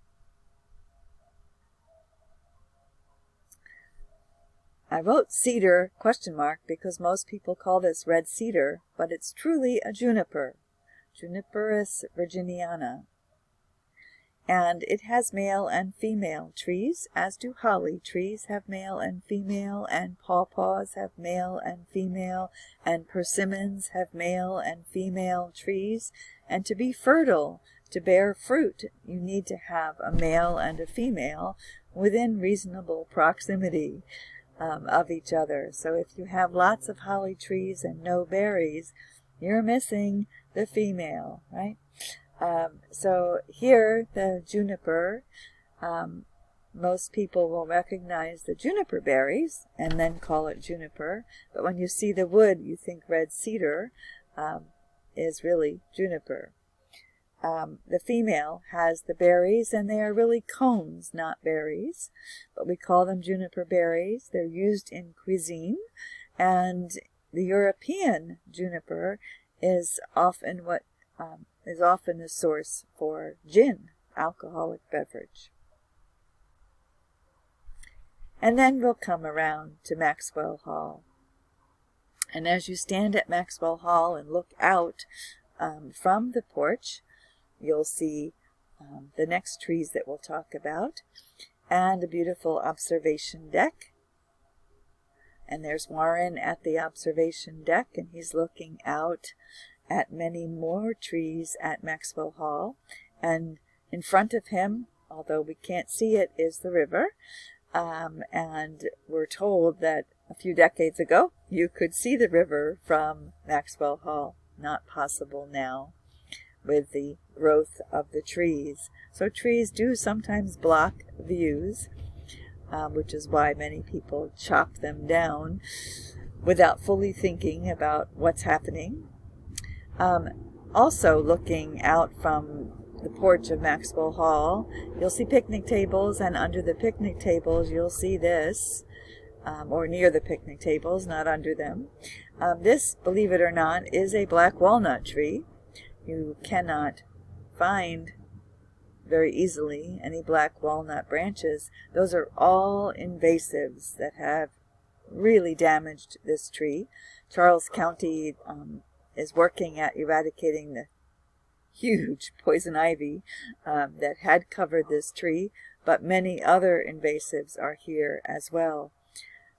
Speaker 1: I wrote cedar ? Because most people call this red cedar, but it's truly a juniper, Juniperus virginiana. And it has male and female trees, as do holly. Trees have male and female, and pawpaws have male and female, and persimmons have male and female trees. And to be fertile, to bear fruit, you need to have a male and a female within reasonable proximity of each other. So if you have lots of holly trees and no berries, you're missing the female, right? So here, the juniper, most people will recognize the juniper berries and then call it juniper. But when you see the wood, you think red cedar is really juniper. The female has the berries, and they are really cones, not berries. But we call them juniper berries. They're used in cuisine. And the European juniper is often a source for gin, alcoholic beverage. And then we'll come around to Maxwell Hall. And as you stand at Maxwell Hall and look out from the porch, you'll see the next trees that we'll talk about, and a beautiful observation deck. And there's Warren at the observation deck, and he's looking out at many more trees at Maxwell Hall. And in front of him, although we can't see it, is the river. And we're told that a few decades ago, you could see the river from Maxwell Hall. Not possible now with the growth of the trees. So trees do sometimes block views, which is why many people chop them down without fully thinking about what's happening. Also looking out from the porch of Maxwell Hall, you'll see picnic tables, and under the picnic tables you'll see this, or near the picnic tables, not under them. This, believe it or not, is a black walnut tree. You cannot find very easily any black walnut branches. Those are all invasives that have really damaged this tree. Charles County is working at eradicating the huge poison ivy that had covered this tree, but many other invasives are here as well.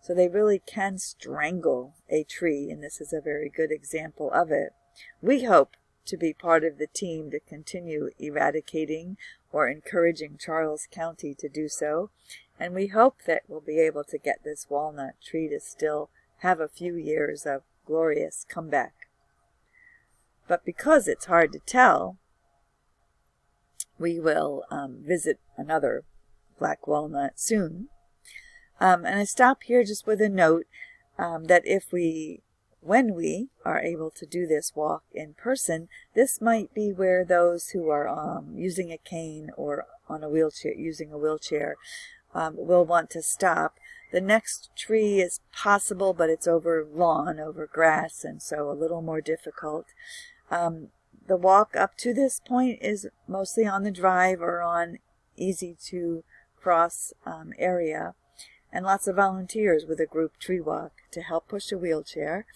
Speaker 1: So they really can strangle a tree, and this is a very good example of it. We hope to be part of the team to continue eradicating or encouraging Charles County to do so, and we hope that we'll be able to get this walnut tree to still have a few years of glorious comeback. But because it's hard to tell, we will visit another black walnut soon. And I stop here just with a note that when we are able to do this walk in person, this might be where those who are using a cane or on a wheelchair, using a wheelchair, will want to stop. The next tree is possible, but it's over lawn, over grass, and so a little more difficult. The walk up to this point is mostly on the drive or on easy to cross area, and lots of volunteers with a group tree walk to help push a wheelchair.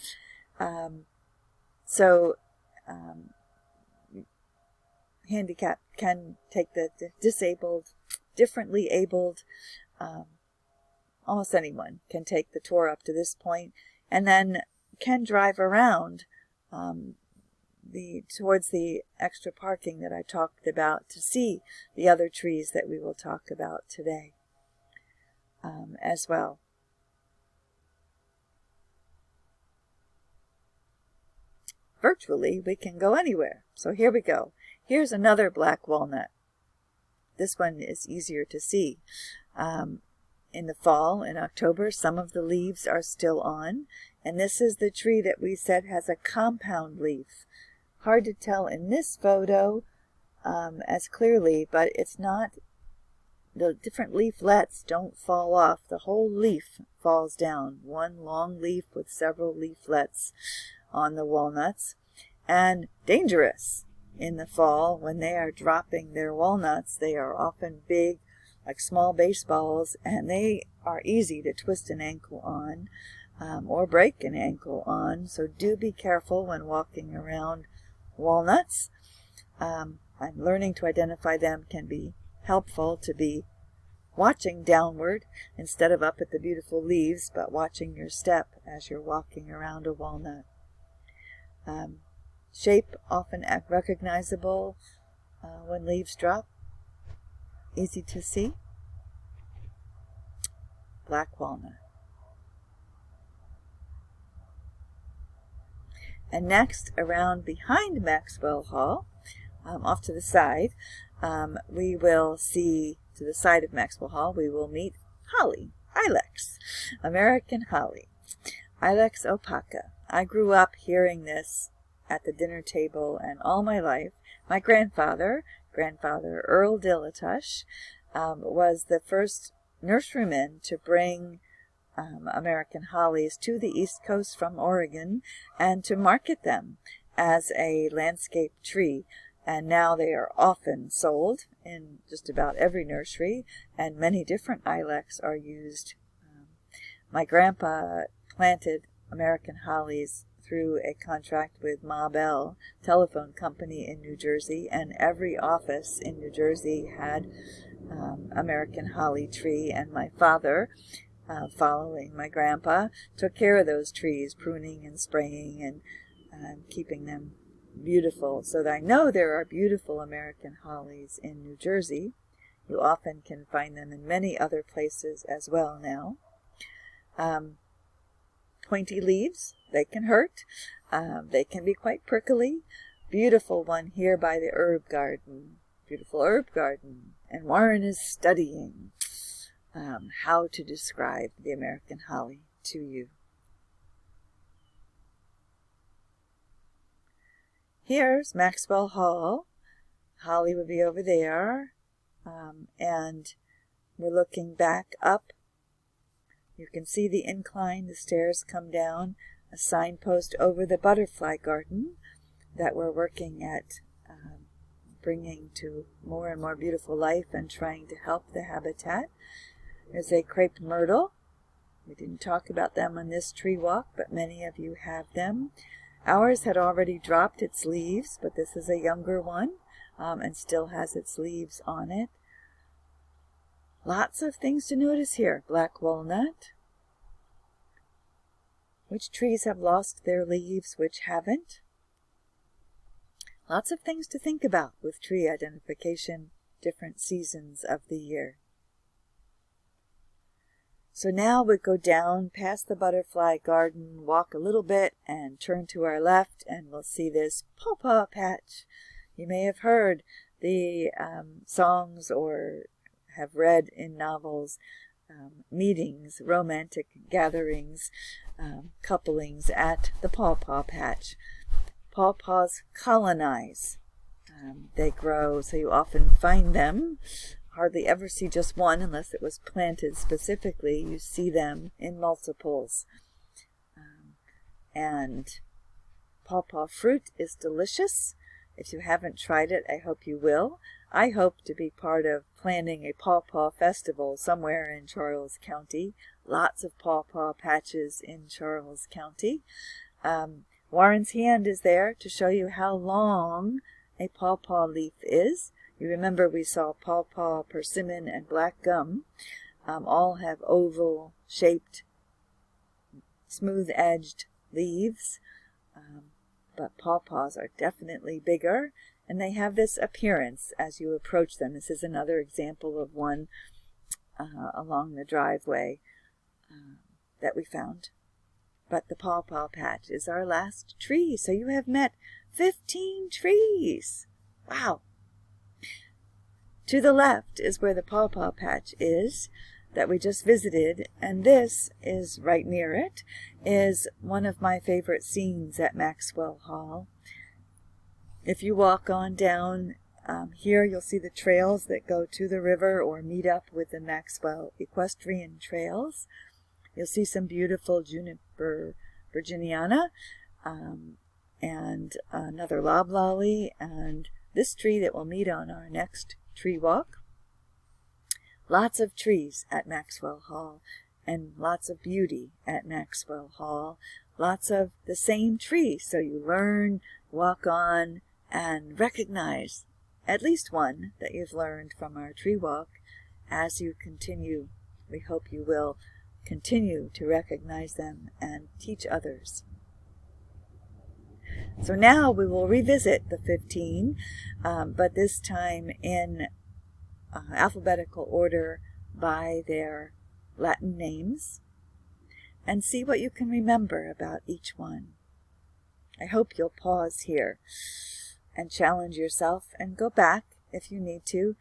Speaker 1: Handicap can take the disabled, differently abled, almost anyone can take the tour up to this point, and then can drive around towards the extra parking that I talked about to see the other trees that we will talk about today as well. Virtually, we can go anywhere. So here we go. Here's another black walnut. This one is easier to see. In the fall, in October, some of the leaves are still on, and this is the tree that we said has a compound leaf. Hard to tell in this photo as clearly, but it's not, the different leaflets don't fall off. The whole leaf falls down, one long leaf with several leaflets on the walnuts, and dangerous in the fall when they are dropping their walnuts. They are often big, like small baseballs, and they are easy to twist an ankle on or break an ankle on, so do be careful when walking around walnuts. I'm learning to identify them can be helpful, to be watching downward instead of up at the beautiful leaves, but watching your step as you're walking around a walnut. Shape often recognizable when leaves drop. Easy to see. Black walnut. And next, around behind Maxwell Hall, off to the side, we will see, to the side of Maxwell Hall, we will meet holly, Ilex, American holly, Ilex opaca. I grew up hearing this at the dinner table, and all my life, my grandfather Earl Dillatush, was the first nurseryman to bring American hollies to the East Coast from Oregon and to market them as a landscape tree. And now they are often sold in just about every nursery, and many different ilex are used. My grandpa planted American hollies through a contract with Ma Bell Telephone Company in New Jersey, and every office in New Jersey had American holly tree, and my father, following my grandpa, took care of those trees, pruning and spraying and keeping them beautiful. So that I know there are beautiful American hollies in New Jersey. You often can find them in many other places as well now. Pointy leaves, they can hurt. They can be quite prickly. Beautiful one here by the herb garden. Beautiful herb garden. And Warren is studying how to describe the American holly to you. Here's Maxwell Hall. Holly would be over there. And we're looking back up. You can see the incline, the stairs come down, a signpost over the butterfly garden that we're working at bringing to more and more beautiful life and trying to help the habitat. There's a crepe myrtle. We didn't talk about them on this tree walk, but many of you have them. Ours had already dropped its leaves, but this is a younger one and still has its leaves on it. Lots of things to notice here. Black walnut. Which trees have lost their leaves, which haven't? Lots of things to think about with tree identification, different seasons of the year. So now we go down past the butterfly garden, walk a little bit, and turn to our left, and we'll see this pawpaw patch. You may have heard the songs or have read in novels, meetings, romantic gatherings, couplings at the pawpaw patch. Pawpaws colonize. They grow, so you often find them hardly ever see just one unless it was planted specifically. You see them in multiples. And pawpaw fruit is delicious. If you haven't tried it, I hope you will. I hope to be part of planning a pawpaw festival somewhere in Charles County. Lots of pawpaw patches in Charles County. Warren's hand is there to show you how long a pawpaw leaf is. You remember we saw pawpaw, persimmon, and black gum. All have oval-shaped, smooth-edged leaves. But pawpaws are definitely bigger, and they have this appearance as you approach them. This is another example of one along the driveway that we found. But the pawpaw patch is our last tree, so you have met 15 trees. Wow! To the left is where the pawpaw patch is that we just visited, and this is right near it, is one of my favorite scenes at Maxwell Hall. If you walk on down here, you'll see the trails that go to the river or meet up with the Maxwell Equestrian Trails. You'll see some beautiful Juniper virginiana, and another loblolly, and this tree that we'll meet on our next tree walk. Lots of trees at Maxwell Hall, and lots of beauty at Maxwell Hall. Lots of the same tree, so you learn, walk on, and recognize at least one that you've learned from our tree walk. As you continue, we hope you will continue to recognize them and teach others. So now we will revisit the 15, but this time in alphabetical order by their Latin names, and see what you can remember about each one. I hope you'll pause here and challenge yourself and go back if you need to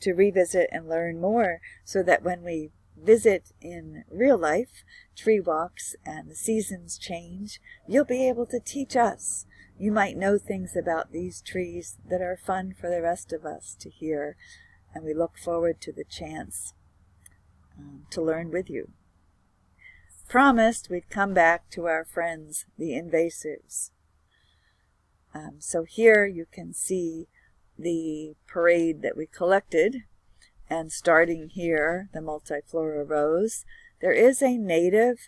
Speaker 1: revisit and learn more, so that when we visit in real life tree walks and the seasons change, you'll be able to teach us. You might know things about these trees that are fun for the rest of us to hear, and we look forward to the chance to learn with you. Promised we'd come back to our friends, the invasives. So here you can see the parade that we collected, and starting here, the multiflora rose. There is a native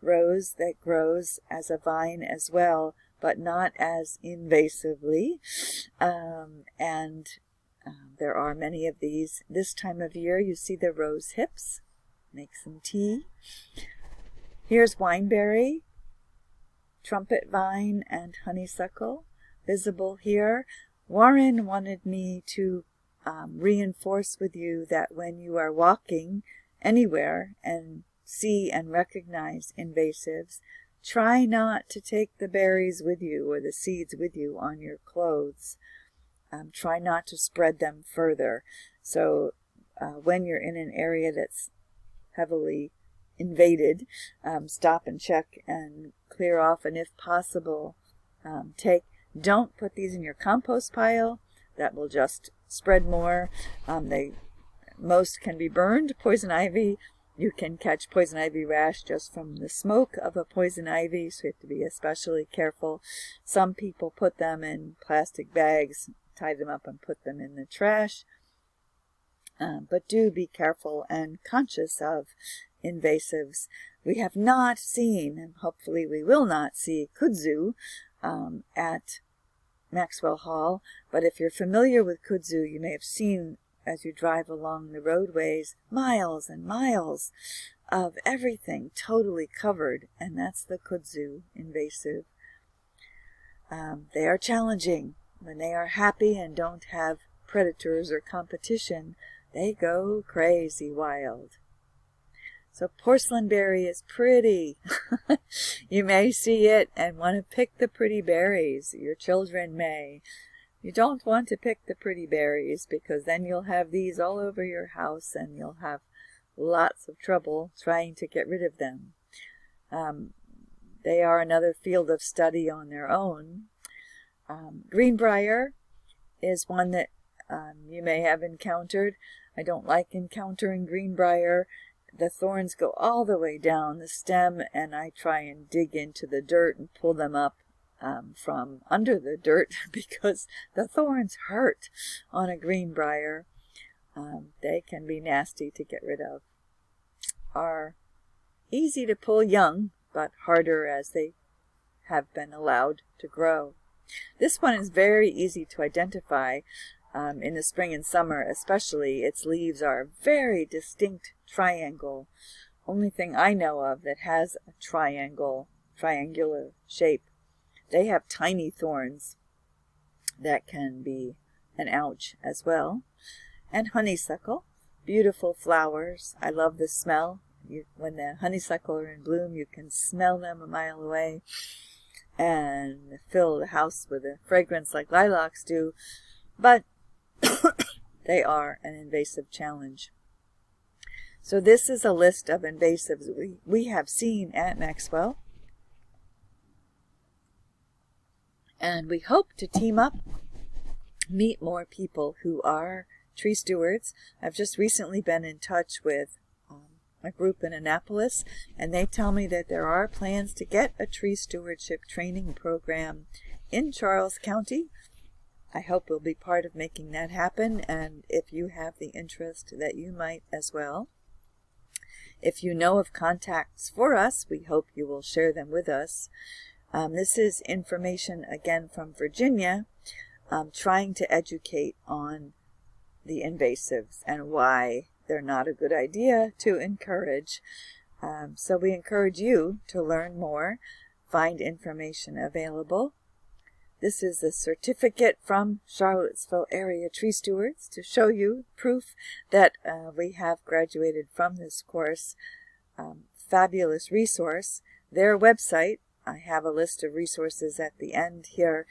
Speaker 1: rose that grows as a vine as well, but not as invasively, there are many of these. This time of year you see the rose hips. Make some tea. Here's wineberry, trumpet vine, and honeysuckle visible here. Warren wanted me to reinforce with you that when you are walking anywhere and see and recognize invasives, try not to take the berries with you or the seeds with you on your clothes. Try not to spread them further. So when you're in an area that's heavily invaded, stop and check and clear off, and if possible, don't put these in your compost pile. That will just spread more. Most can be burned. Poison ivy, you can catch poison ivy rash just from the smoke of a poison ivy, so you have to be especially careful. Some people put them in plastic bags, tie them up and put them in the trash. But do be careful and conscious of invasives. We have not seen, and hopefully we will not see, kudzu at Maxwell Hall, but if you're familiar with kudzu, you may have seen as you drive along the roadways miles and miles of everything totally covered, and that's the kudzu invasive. They are challenging. When they are happy and don't have predators or competition, they go crazy wild. So porcelain berry is pretty. You may see it and want to pick the pretty berries. Your children may. You don't want to pick the pretty berries, because then you'll have these all over your house and you'll have lots of trouble trying to get rid of them. They are another field of study on their own. Greenbrier is one that you may have encountered. I don't like encountering greenbrier. The thorns go all the way down the stem, and I try and dig into the dirt and pull them up from under the dirt because the thorns hurt on a greenbrier. They can be nasty to get rid of. Are easy to pull young, but harder as they have been allowed to grow. This one is very easy to identify in the spring and summer especially. Its leaves are a very distinct triangle. Only thing I know of that has a triangular shape. They have tiny thorns that can be an ouch as well. And honeysuckle, beautiful flowers. I love the smell. When the honeysuckle are in bloom, you can smell them a mile away and fill the house with a fragrance like lilacs do, but they are an invasive challenge. So this is a list of invasives we have seen at Maxwell, and we hope to team up, meet more people who are tree stewards. I've just recently been in touch with a group in Annapolis, and they tell me that there are plans to get a tree stewardship training program in Charles County. I hope we'll be part of making that happen, and if you have the interest, that you might as well. If you know of contacts for us, we hope you will share them with us. This is information again from Virginia, trying to educate on the invasives and why they're not a good idea to encourage. So we encourage you to learn more, find information available. This is a certificate from Charlottesville Area Tree Stewards to show you proof that we have graduated from this course. Fabulous resource. Their website, I have a list of resources at the end here,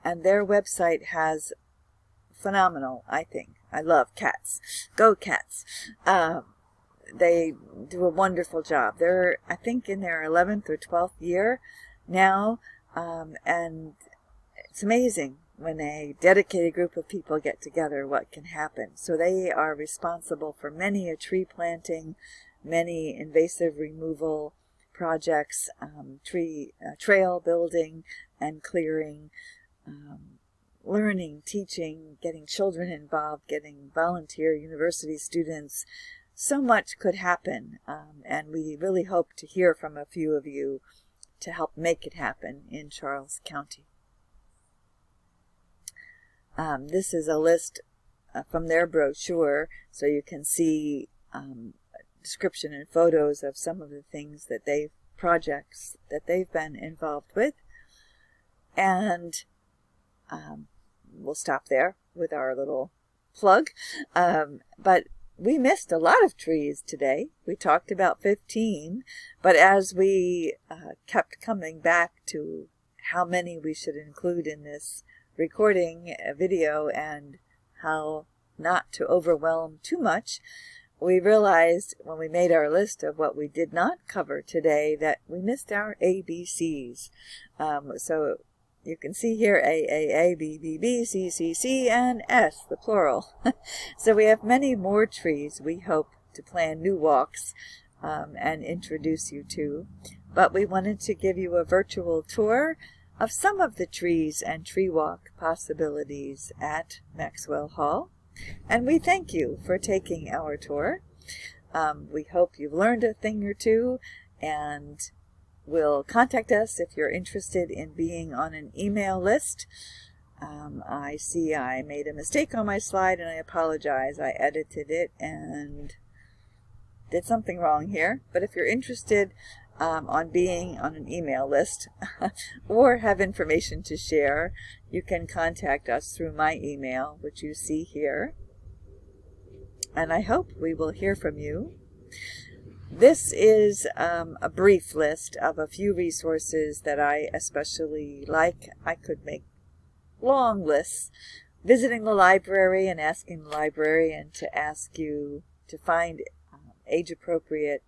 Speaker 1: and their website has phenomenal, I think. I love cats. Go cats. They do a wonderful job. They're, I think, in their 11th or 12th year now, and it's amazing when a dedicated group of people get together what can happen. So they are responsible for many a tree planting, many invasive removal projects, trail building and clearing, learning, teaching, getting children involved, getting volunteer university students. So much could happen, and we really hope to hear from a few of you to help make it happen in Charles County. This is a list from their brochure, so you can see description and photos of some of the things that projects that they've been involved with. And we'll stop there with our little plug. But we missed a lot of trees today. We talked about 15, but as we kept coming back to how many we should include in this recording video and how not to overwhelm too much, we realized when we made our list of what we did not cover today that we missed our ABCs. So you can see here A, B, B, B, C, C, C, and S, the plural. So we have many more trees we hope to plan new walks and introduce you to. But we wanted to give you a virtual tour of some of the trees and tree walk possibilities at Maxwell Hall. And we thank you for taking our tour. We hope you've learned a thing or two, and will contact us if you're interested in being on an email list. I see I made a mistake on my slide, and I apologize. I edited it and did something wrong here. But if you're interested on being on an email list or have information to share, you can contact us through my email, which you see here. And I hope we will hear from you. This is a brief list of a few resources that I especially like. I could make long lists. Visiting the library and asking the librarian to ask you to find age-appropriate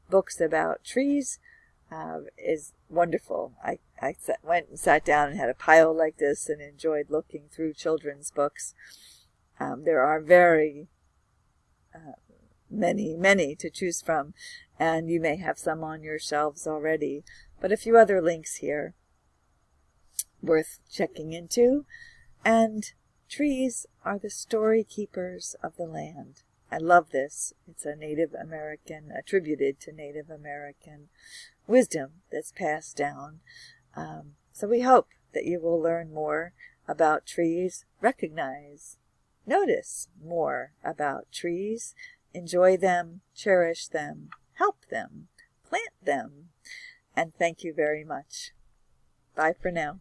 Speaker 1: books about trees is wonderful. I went and sat down and had a pile like this and enjoyed looking through children's books. There are very many to choose from, and you may have some on your shelves already, but a few other links here worth checking into. And trees are the story keepers of the land. I love this. It's a Native American, attributed to Native American wisdom that's passed down. So we hope that you will learn more about trees, notice more about trees, enjoy them, cherish them, help them, plant them, and thank you very much. Bye for now.